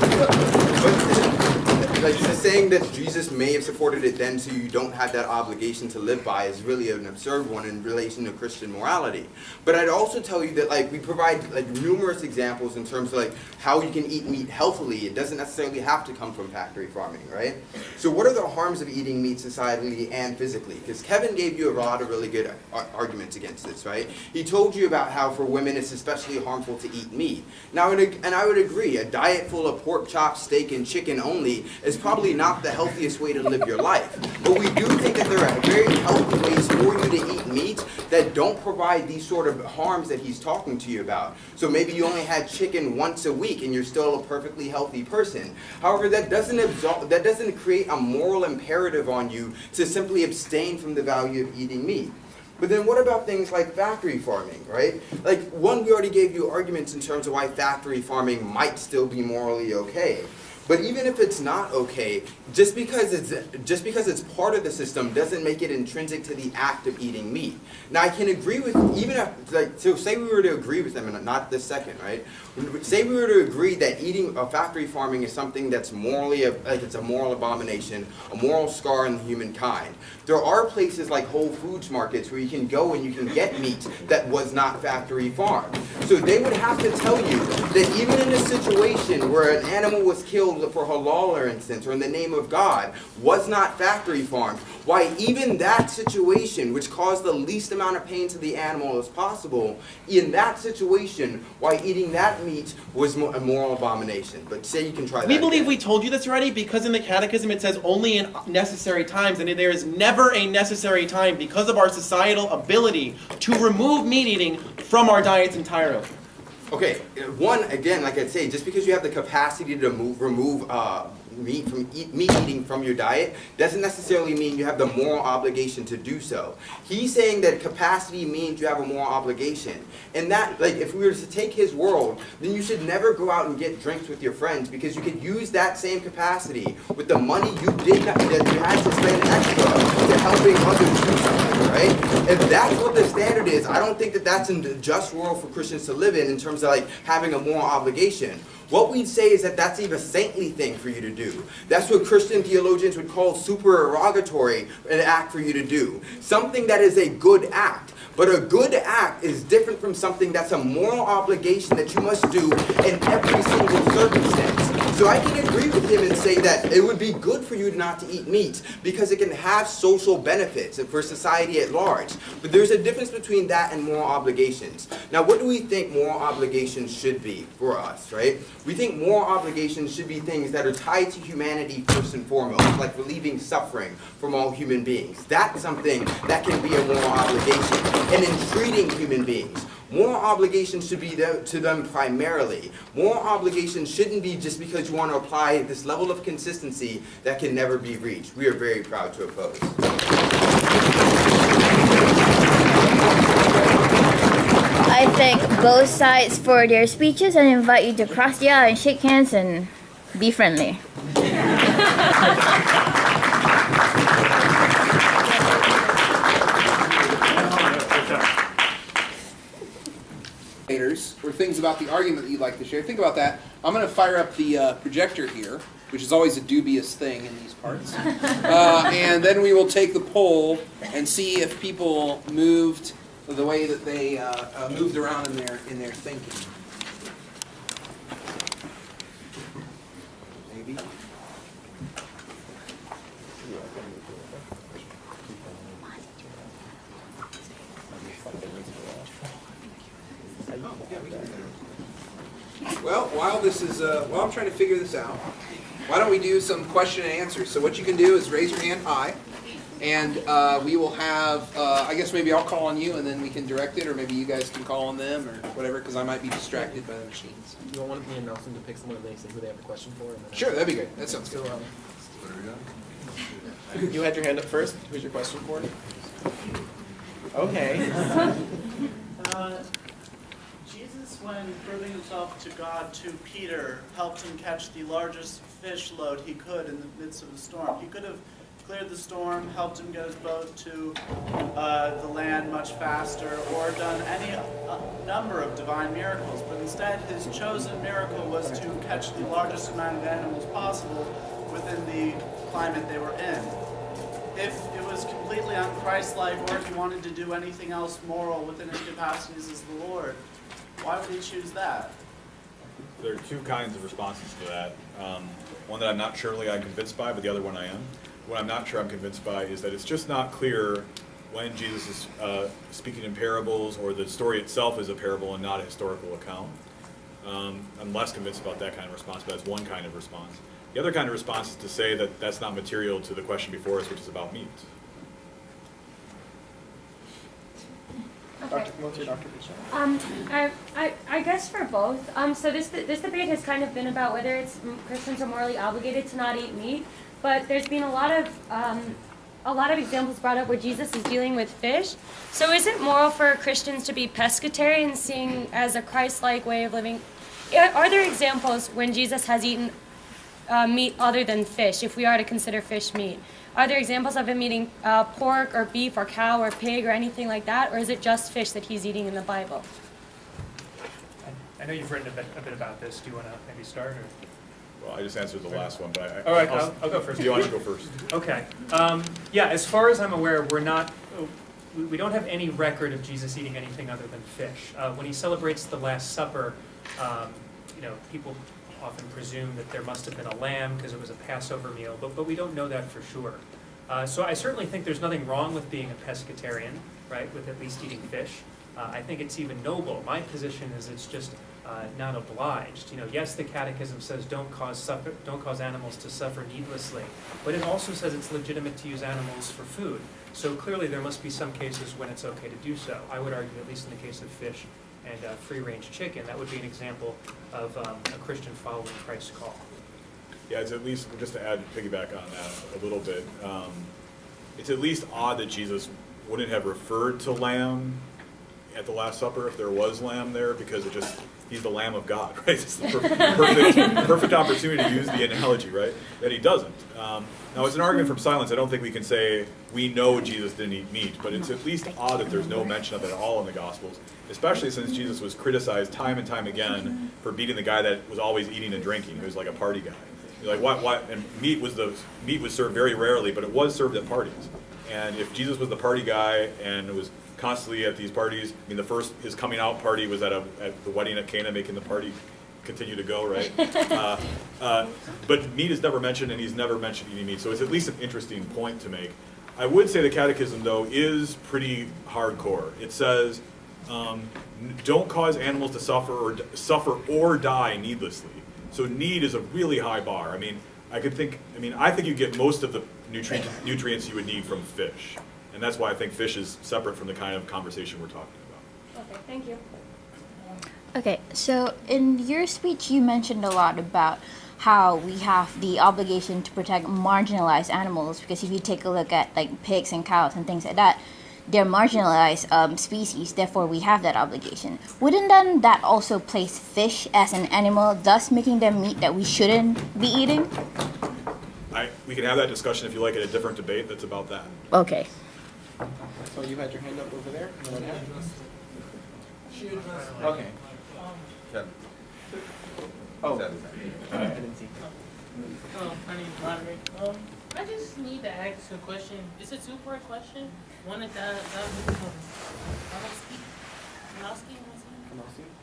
But like the saying that Jesus may have supported it then, so you don't have that obligation to live by, is really an absurd one in relation to Christian morality. But I'd also tell you that like we provide like numerous examples in terms of like how you can eat meat healthily. It doesn't necessarily have to come from factory farming, right? So what are the harms of eating meat societally and physically? Because Kevin gave you a lot of really good arguments against this, right? He told you about how for women it's especially harmful to eat meat. Now, and I would agree, a diet full of pork chops, steak, and chicken only is probably not the healthiest way to live your life. But we do think that there are very healthy ways for you to eat meat that don't provide these sort of harms that he's talking to you about. So maybe you only had chicken once a week and you're still a perfectly healthy person. However, that doesn't create a moral imperative on you to simply abstain from the value of eating meat. But then what about things like factory farming, right? Like, one, we already gave you arguments in terms of why factory farming might still be morally okay. But even if it's not okay, just because it's part of the system doesn't make it intrinsic to the act of eating meat. Now I can agree with, even if, like, so say we were to agree with them, and not this second, right? Say we were to agree that eating factory farming is something that's morally, like it's a moral abomination, a moral scar in humankind. There are places like Whole Foods markets where you can go and you can get meat that was not factory farmed. So they would have to tell you that even in a situation where an animal was killed for halal, for instance, or in the name of God, was not factory farmed, why even that situation, which caused the least amount of pain to the animal as possible, in that situation, why eating that meat was a moral abomination. But say you can try that We believe again. we told you this already because in the Catechism it says only in necessary times, and there is never a necessary time because of our societal ability to remove meat eating from our diets entirely. Okay, one, again, like I say, just because you have the capacity to remove meat eating from your diet doesn't necessarily mean you have the moral obligation to do so. He's saying that capacity means you have a moral obligation. And that, like, if we were to take his world, then you should never go out and get drinks with your friends because you could use that same capacity with the money that you had to spend extra to helping others do something, right? If that's what the standard is, I don't think that that's a just world for Christians to live in terms of like having a moral obligation. What we'd say is that that's even a saintly thing for you to do. That's what Christian theologians would call supererogatory an act for you to do. Something that is a good act. But a good act is different from something that's a moral obligation that you must do in every single circumstance. So I can agree with him and say that it would be good for you not to eat meat because it can have social benefits for society at large. But there's a difference between that and moral obligations. Now, what do we think moral obligations should be for us, right? We think moral obligations should be things that are tied to humanity first and foremost, like relieving suffering from all human beings. That's something that can be a moral obligation. And in treating human beings, moral obligations should be to them primarily. Moral obligations shouldn't be just because you want to apply this level of consistency that can never be reached. We are very proud to oppose. I thank both sides for their speeches and invite you to cross the aisle and shake hands and be friendly. Or things about the argument that you'd like to share. Think about that. I'm going to fire up the projector here, which is always a dubious thing in these parts. And then we will take the poll and see if people moved the way that they moved around in their thinking. Maybe. Well, while I'm trying to figure this out, why don't we do some question and answers? So what you can do is raise your hand high, and we will have, I guess maybe I'll call on you, and then we can direct it, or maybe you guys can call on them, or whatever, because I might be distracted by the machines. You want me and Nelson to pick someone and they say who they have a question for? And then Sure, that'd be great. That sounds good. You had your hand up first. Who's your question for? Okay. Jesus, when proving himself to God to Peter, helped him catch the largest fish load he could in the midst of the storm. He could have cleared the storm, helped him get his boat to the land much faster, or done any number of divine miracles. But instead, his chosen miracle was to catch the largest amount of animals possible within the climate they were in. If it was completely un-Christ-like, or if he wanted to do anything else moral within his capacities as the Lord, why would he choose that? There are two kinds of responses to that. One that I'm not surely I'm convinced by, but the other one I am. What I'm not sure I'm convinced by is that it's just not clear when Jesus is speaking in parables, or the story itself is a parable and not a historical account. I'm less convinced about that kind of response, but that's one kind of response. The other kind of response is to say that that's not material to the question before us, which is about meat. Dr. Kamosi, Dr. Bishop. I guess for both. So this debate has kind of been about whether it's Christians are morally obligated to not eat meat, but there's been a lot of examples brought up where Jesus is dealing with fish. So is it moral for Christians to be pescatarians, seeing as a Christ-like way of living? Are there examples when Jesus has eaten meat other than fish, if we are to consider fish meat? Are there examples of him eating pork or beef or cow or pig or anything like that, or is it just fish that he's eating in the Bible? I know you've written a bit about this. Do you want to maybe start? Or? Well, I just answered the last one, but All right, I'll go first. Do you want to go first? Okay. Yeah, as far as I'm aware, we don't have any record of Jesus eating anything other than fish. When he celebrates the Last Supper, people often presume that there must have been a lamb because it was a Passover meal, but we don't know that for sure. So I certainly think there's nothing wrong with being a pescatarian, right, with at least eating fish. I think it's even noble. My position is it's just not obliged. Yes, the Catechism says don't cause animals to suffer needlessly, but it also says it's legitimate to use animals for food. So clearly there must be some cases when it's okay to do so. I would argue, at least in the case of fish and free-range chicken, that would be an example of a Christian following Christ's call. Yeah, it's at least, just to piggyback on that a little bit, it's at least odd that Jesus wouldn't have referred to lamb at the Last Supper if there was lamb there, because he's the Lamb of God, right? It's the perfect opportunity to use the analogy, right? That he doesn't. Now, it's an argument from silence. I don't think we can say we know Jesus didn't eat meat, but it's at least odd that there's no mention of it at all in the Gospels, especially since Jesus was criticized time and time again for beating the guy that was always eating and drinking, who was like a party guy. You're like, why? And meat was served very rarely, but it was served at parties. And if Jesus was the party guy and was constantly at these parties, his coming out party was at the wedding at Cana, making the party continue to go, right? But meat is never mentioned, and he's never mentioned eating meat, so it's at least an interesting point to make. I would say the Catechism, though, is pretty hardcore. It says, don't cause animals to suffer or die needlessly. So need is a really high bar. I think you get most of the nutrients you would need from fish. And that's why I think fish is separate from the kind of conversation we're talking about. Okay, thank you. Okay, so in your speech, you mentioned a lot about how we have the obligation to protect marginalized animals, because if you take a look at like pigs and cows and things like that, they're marginalized species, therefore we have that obligation. Wouldn't then that also place fish as an animal, thus making them meat that we shouldn't be eating? We can have that discussion if you like at a different debate that's about that. Okay. So you had your hand up over there? Okay. Oh, I didn't see. My name is Roderick. I just need to ask a question. It's a two-part question. One is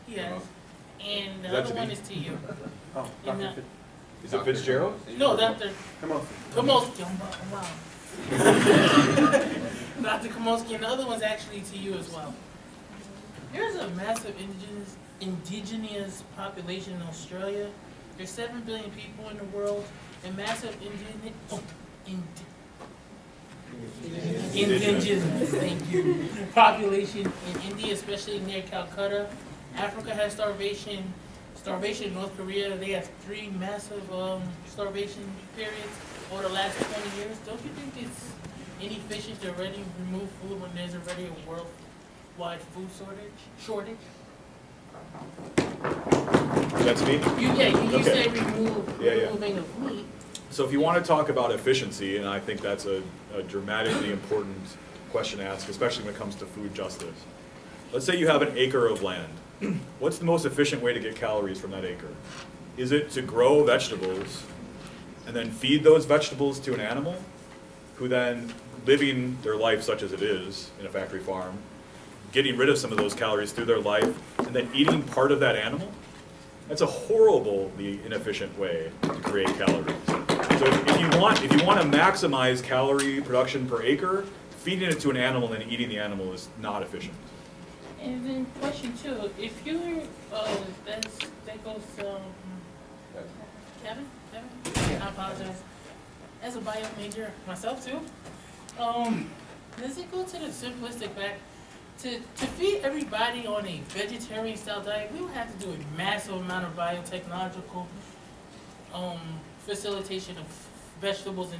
Yes. And the other one is to you. Oh, Dr. Is it Fitzgerald? No, Dr. Kamosi. Wow. Dr. Kamosi, and the other one's actually to you as well. There's a massive indigenous population in Australia. There's 7 billion people in the world, and massive indigenous population in India, especially near Calcutta. Africa has starvation. Starvation in North Korea, they have 3 massive starvation periods over the last 20 years. Don't you think it's inefficient to already remove food when there's already a worldwide food shortage? That's me? You Okay. say removing of meat. So if you want to talk about efficiency, and I think that's a dramatically important question to ask, especially when it comes to food justice. Let's say you have an acre of land. What's the most efficient way to get calories from that acre? Is it to grow vegetables and then feed those vegetables to an animal who then, living their life such as it is in a factory farm, getting rid of some of those calories through their life, and then eating part of that animal? That's a horribly inefficient way to create calories. So if you want to maximize calorie production per acre, feeding it to an animal and then eating the animal is not efficient. And then question two, if you're, that goes, Kevin? I apologize. As a bio major myself too, does it go to the simplistic fact, to feed everybody on a vegetarian style diet, we would have to do a massive amount of biotechnological facilitation of vegetables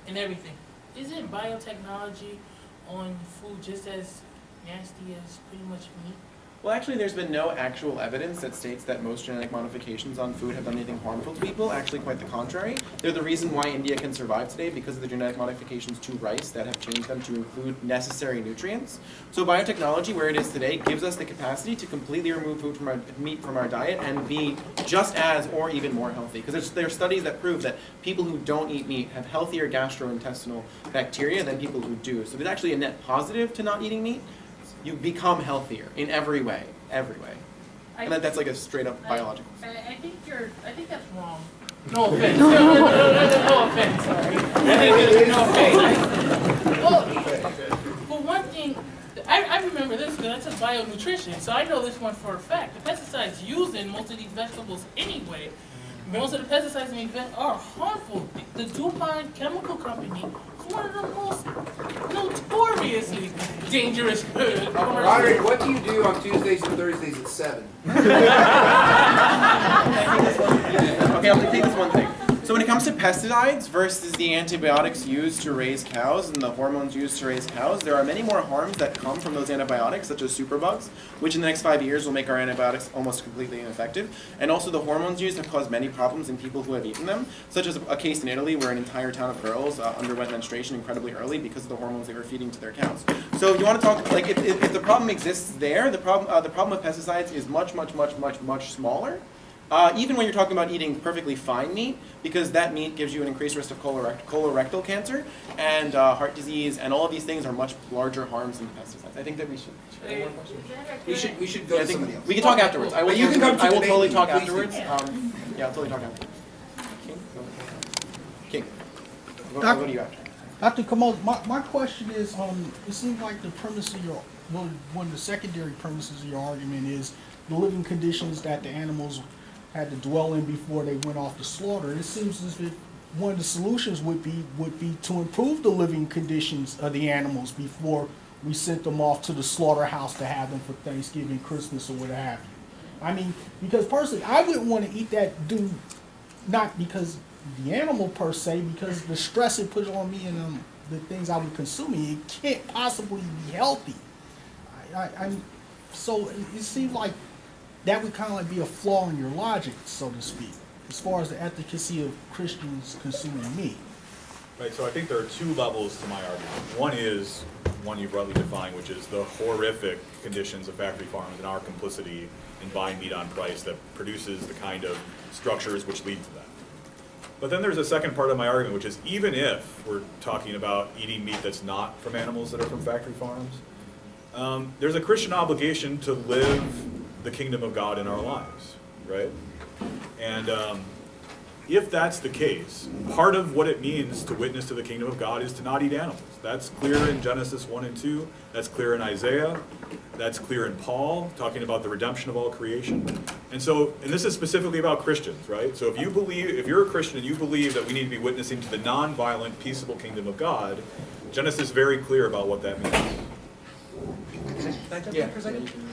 and everything. Isn't biotechnology on food just as nasty as pretty much meat? Well, actually, there's been no actual evidence that states that most genetic modifications on food have done anything harmful to people. Actually, quite the contrary. They're the reason why India can survive today, because of the genetic modifications to rice that have changed them to include necessary nutrients. So biotechnology, where it is today, gives us the capacity to completely remove meat from our diet and be just as or even more healthy. Because there are studies that prove that people who don't eat meat have healthier gastrointestinal bacteria than people who do. So there's actually a net positive to not eating meat. You become healthier in every way, and that's like a straight up biological. I think that's wrong. No offense. No offense. Sorry. No offense. Well, for one thing, I remember this because I took bionutrition, so I know this one for a fact. The pesticides used in most of these vegetables anyway, most of the pesticides in these are harmful. The DuPont chemical company is one of the most notoriously dangerous Roderick, what do you do on Tuesdays and Thursdays at 7? Okay, I'll take this one thing. So when it comes to pesticides versus the antibiotics used to raise cows and the hormones used to raise cows, there are many more harms that come from those antibiotics, such as superbugs, which in the next 5 years will make our antibiotics almost completely ineffective. And also the hormones used have caused many problems in people who have eaten them, such as a case in Italy where an entire town of girls underwent menstruation incredibly early because of the hormones they were feeding to their cows. So you want to talk, like, if the problem exists there, the problem with pesticides is much smaller. Even when you're talking about eating perfectly fine meat, because that meat gives you an increased risk of colorectal cancer and heart disease, and all of these things are much larger harms than pesticides. I think that we should. We should go to somebody else. We can talk afterwards. I will. You can come to I will debate totally me, talk please. afterwards. Yeah, I'll totally talk afterwards. King. I'll go to you after. Dr. Kamal, my question is, it seems like the premise of one of the secondary premises of your argument is the living conditions that the animals had to dwell in before they went off to slaughter. It seems as if one of the solutions would be to improve the living conditions of the animals before we sent them off to the slaughterhouse to have them for Thanksgiving, Christmas, or what have you. I mean, because personally, I wouldn't want to eat that dude, not because the animal per se, because the stress it puts on me and the things I would consume, it can't possibly be healthy. So it seems like that would kind of like be a flaw in your logic, so to speak, as far as the efficacy of Christians consuming meat. Right, so I think there are two levels to my argument. One is one you broadly defined, which is the horrific conditions of factory farms and our complicity in buying meat on price that produces the kind of structures which lead to that. But then there's a second part of my argument, which is even if we're talking about eating meat that's not from animals that are from factory farms, there's a Christian obligation to live the kingdom of God in our lives, right? And if that's the case, part of what it means to witness to the kingdom of God is to not eat animals. That's clear in Genesis 1 and 2. That's clear in Isaiah. That's clear in Paul, talking about the redemption of all creation. And this is specifically about Christians, right? So if you're a Christian and you believe that we need to be witnessing to the non-violent, peaceable kingdom of God, Genesis is very clear about what that means. Yeah.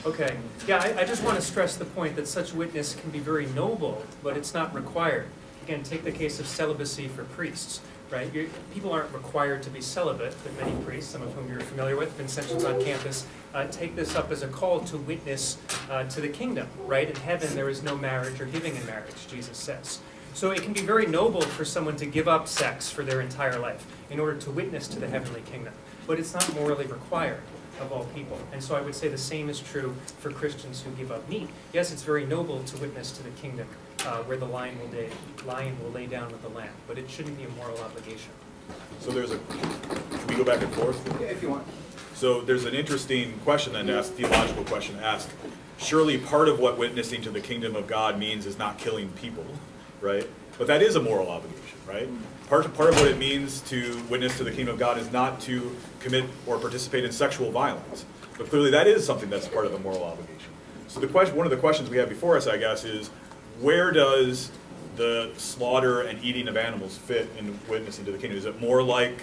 Okay. Yeah, I just want to stress the point that such witness can be very noble, but it's not required. Again, take the case of celibacy for priests, right? People aren't required to be celibate, but many priests, some of whom you're familiar with, Vincentians on campus, take this up as a call to witness to the kingdom, right? In heaven, there is no marriage or giving in marriage, Jesus says. So it can be very noble for someone to give up sex for their entire life in order to witness to the heavenly kingdom. But it's not morally required of all people. And so I would say the same is true for Christians who give up meat. Yes, it's very noble to witness to the kingdom where the lion will lay down with the lamb, but it shouldn't be a moral obligation. So can we go back and forth? Yeah, if you want. So there's an interesting question then asked, theological question asked. Surely part of what witnessing to the kingdom of God means is not killing people, right? But that is a moral obligation, right? Part of what it means to witness to the kingdom of God is not to commit or participate in sexual violence. But clearly that is something that's part of a moral obligation. So one of the questions we have before us, I guess, is where does the slaughter and eating of animals fit in witnessing to the kingdom? Is it more like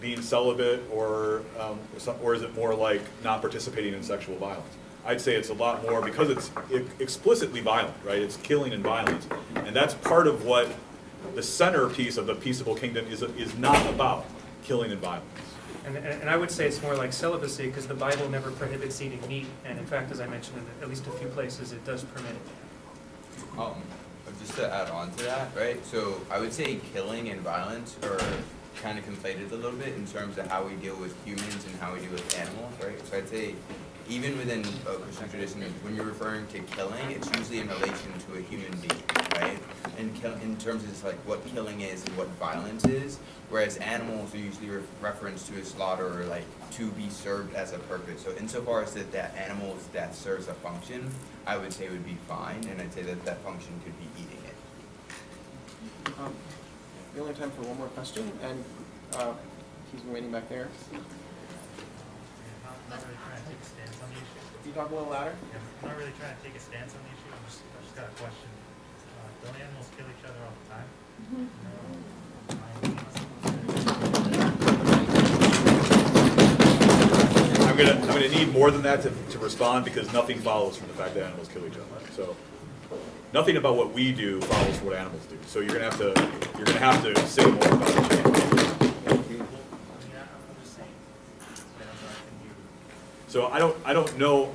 being celibate, or is it more like not participating in sexual violence? I'd say it's a lot more, because it's explicitly violent, right? It's killing and violence. And that's part of what the centerpiece of the peaceable kingdom is not about, killing and violence. And I would say it's more like celibacy, because the Bible never prohibits eating meat. And in fact, as I mentioned in at least a few places, it does permit it. Just to add on to that, right? So I would say killing and violence are kind of conflated a little bit in terms of how we deal with humans and how we deal with animals, right? So I'd say even within a Christian tradition, when you're referring to killing, it's usually in relation to a human being, right? And in terms of just like what killing is and what violence is, whereas animals are usually referenced to a slaughter or like to be served as a purpose. So insofar as that animal's death serves a function, I would say would be fine, and I'd say that function could be eating it. We only have time for one more question, and he's waiting back there. I'm not really trying to take a stance on the issue. Can you talk a little louder? Yeah, I'm not really trying to take a stance on the issue. I've just got a question. Don't animals kill each other all the time? I'm gonna need more than that to respond, because nothing follows from the fact that animals kill each other. So nothing about what we do follows from what animals do. So you're gonna have to say more about it. So I don't know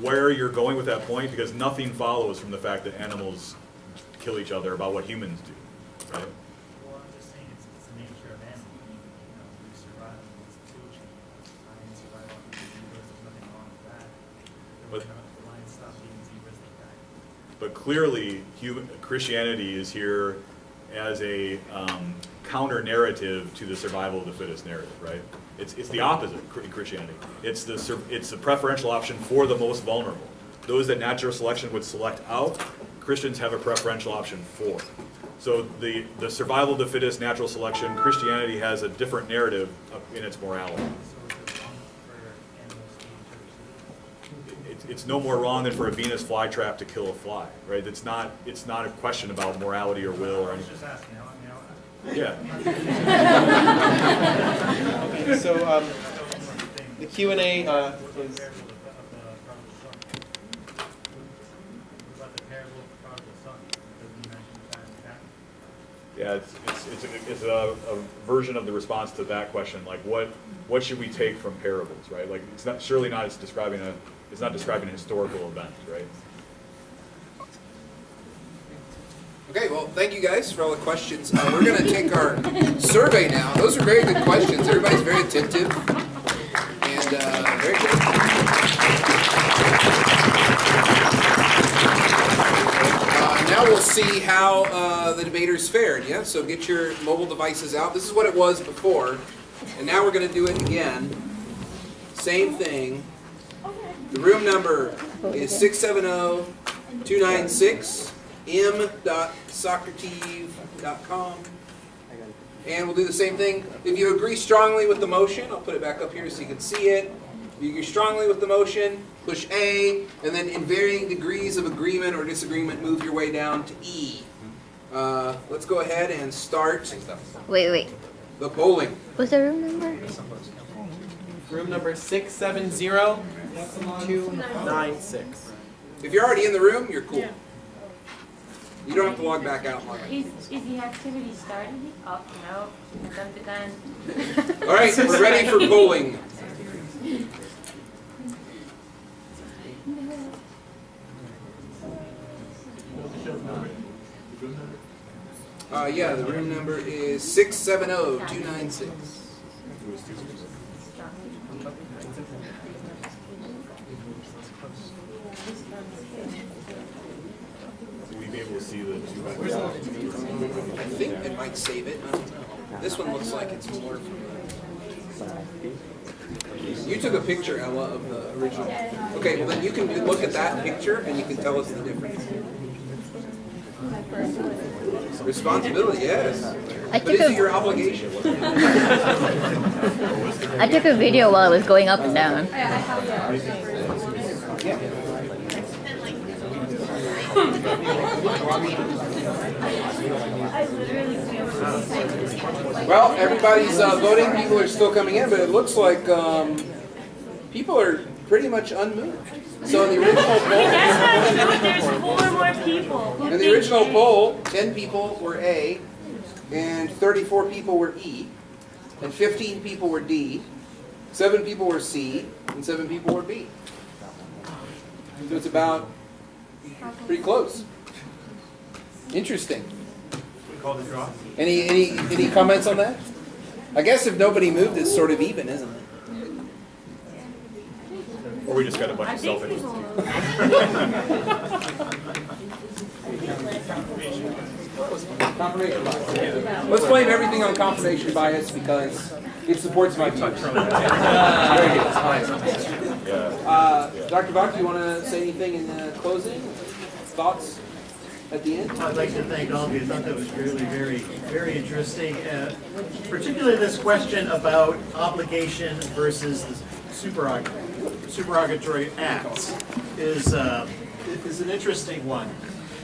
where you're going with that point, because nothing follows from the fact that animals kill each other about what humans do, right? Well, I'm just saying it's the nature of animals. We survive in this food chain. Lions survive on zebras. There's nothing wrong with that. But- The lions stop eating zebras, they die. But clearly, Christianity is here as a counter-narrative to the survival of the fittest narrative, right? It's the opposite in Christianity. It's the preferential option for the most vulnerable. Those that natural selection would select out, Christians have a preferential option for. So the survival of the fittest, natural selection, Christianity has a different narrative in its morality. It's no more wrong than for a Venus flytrap to kill a fly, right? It's not a question about morality or will or anything. Just asking. Yeah. Okay, so the Q&A is... About the parable of the prodigal son. Doesn't he mention the time of that? Yeah, it's a version of the response to that question, like what should we take from parables, right? Like it's not describing a historical event, right? Okay, well, thank you guys for all the questions. We're going to take our survey now. Those are very good questions. Everybody's very attentive and very good. Now we'll see how the debaters fared. Yeah, so get your mobile devices out. This is what it was before, and now we're going to do it again. Same thing. The room number is 670-296. m.socrates.com. And we'll do the same thing. If you agree strongly with the motion, I'll put it back up here so you can see it. If you agree strongly with the motion, push A, and then in varying degrees of agreement or disagreement, move your way down to E. Let's go ahead and start Wait. the polling. What's the room number? Room number 670-296. If you're already in the room, you're cool. You don't have to log back out. Is the activity started? Oh, no. Done. All right, we're ready for polling. Yeah, the room number is 670-296. Will we be able to see the two? I think it might save it. I don't know. This one looks like it's more. You took a picture, Ella, of the original. Okay, well then you can look at that picture and you can tell us the difference. Responsibility, yes. But is it your obligation? I took a video while it was going up and down. Well, everybody's voting. People are still coming in, but it looks like people are pretty much unmoved. So in the original poll, There's 4 more people. in the original poll, 10 people were A, and 34 people were E, and 15 people were D, 7 people were C, and 7 people were B. So it's about pretty close. Interesting. We call the draw. Any comments on that? I guess if nobody moved, it's sort of even, isn't it? Or we just got a bunch of self-interest. Confirmation bias. Let's blame everything on confirmation bias because it supports my views. Very good. Dr. Bach, do you want to say anything in closing? Thoughts at the end? I'd like to thank all of you. I thought that was really very interesting. Particularly this question about obligation versus the supererogatory acts is an interesting one.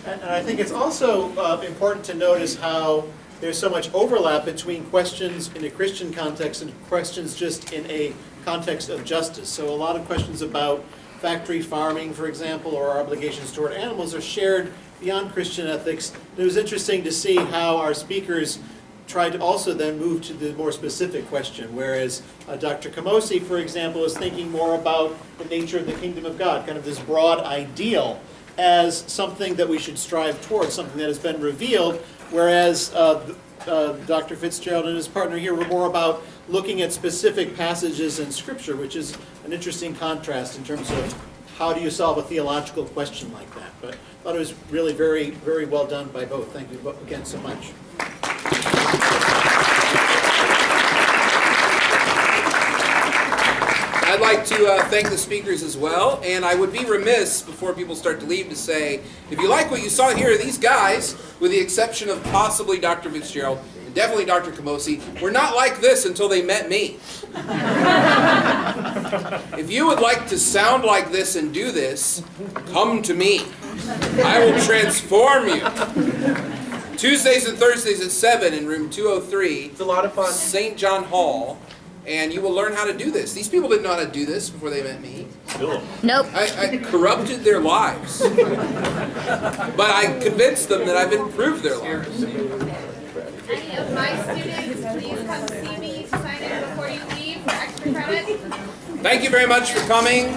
And I think it's also important to notice how there's so much overlap between questions in a Christian context and questions just in a context of justice. So a lot of questions about factory farming, for example, or our obligations toward animals are shared beyond Christian ethics. It was interesting to see how our speakers tried to also then move to the more specific question, whereas Dr. Kamosi, for example, is thinking more about the nature of the kingdom of God, kind of this broad ideal as something that we should strive towards, something that has been revealed, whereas Dr. Fitzgerald and his partner here were more about looking at specific passages in Scripture, which is an interesting contrast in terms of how do you solve a theological question like that. But I thought it was really very well done by both. Thank you again so much. I'd like to thank the speakers as well, and I would be remiss before people start to leave to say, if you like what you saw here, these guys, with the exception of possibly Dr. Fitzgerald, and definitely Dr. Kamosi, were not like this until they met me. If you would like to sound like this and do this, come to me. I will transform you. Tuesdays and Thursdays at 7 in room 203. It's a lot of fun. St. John Hall. And you will learn how to do this. These people didn't know how to do this before they met me. Nope. I corrupted their lives. But I convinced them that I've improved their lives. Any of my students, please come see me to sign in before you leave for extra credit. Thank you very much for coming.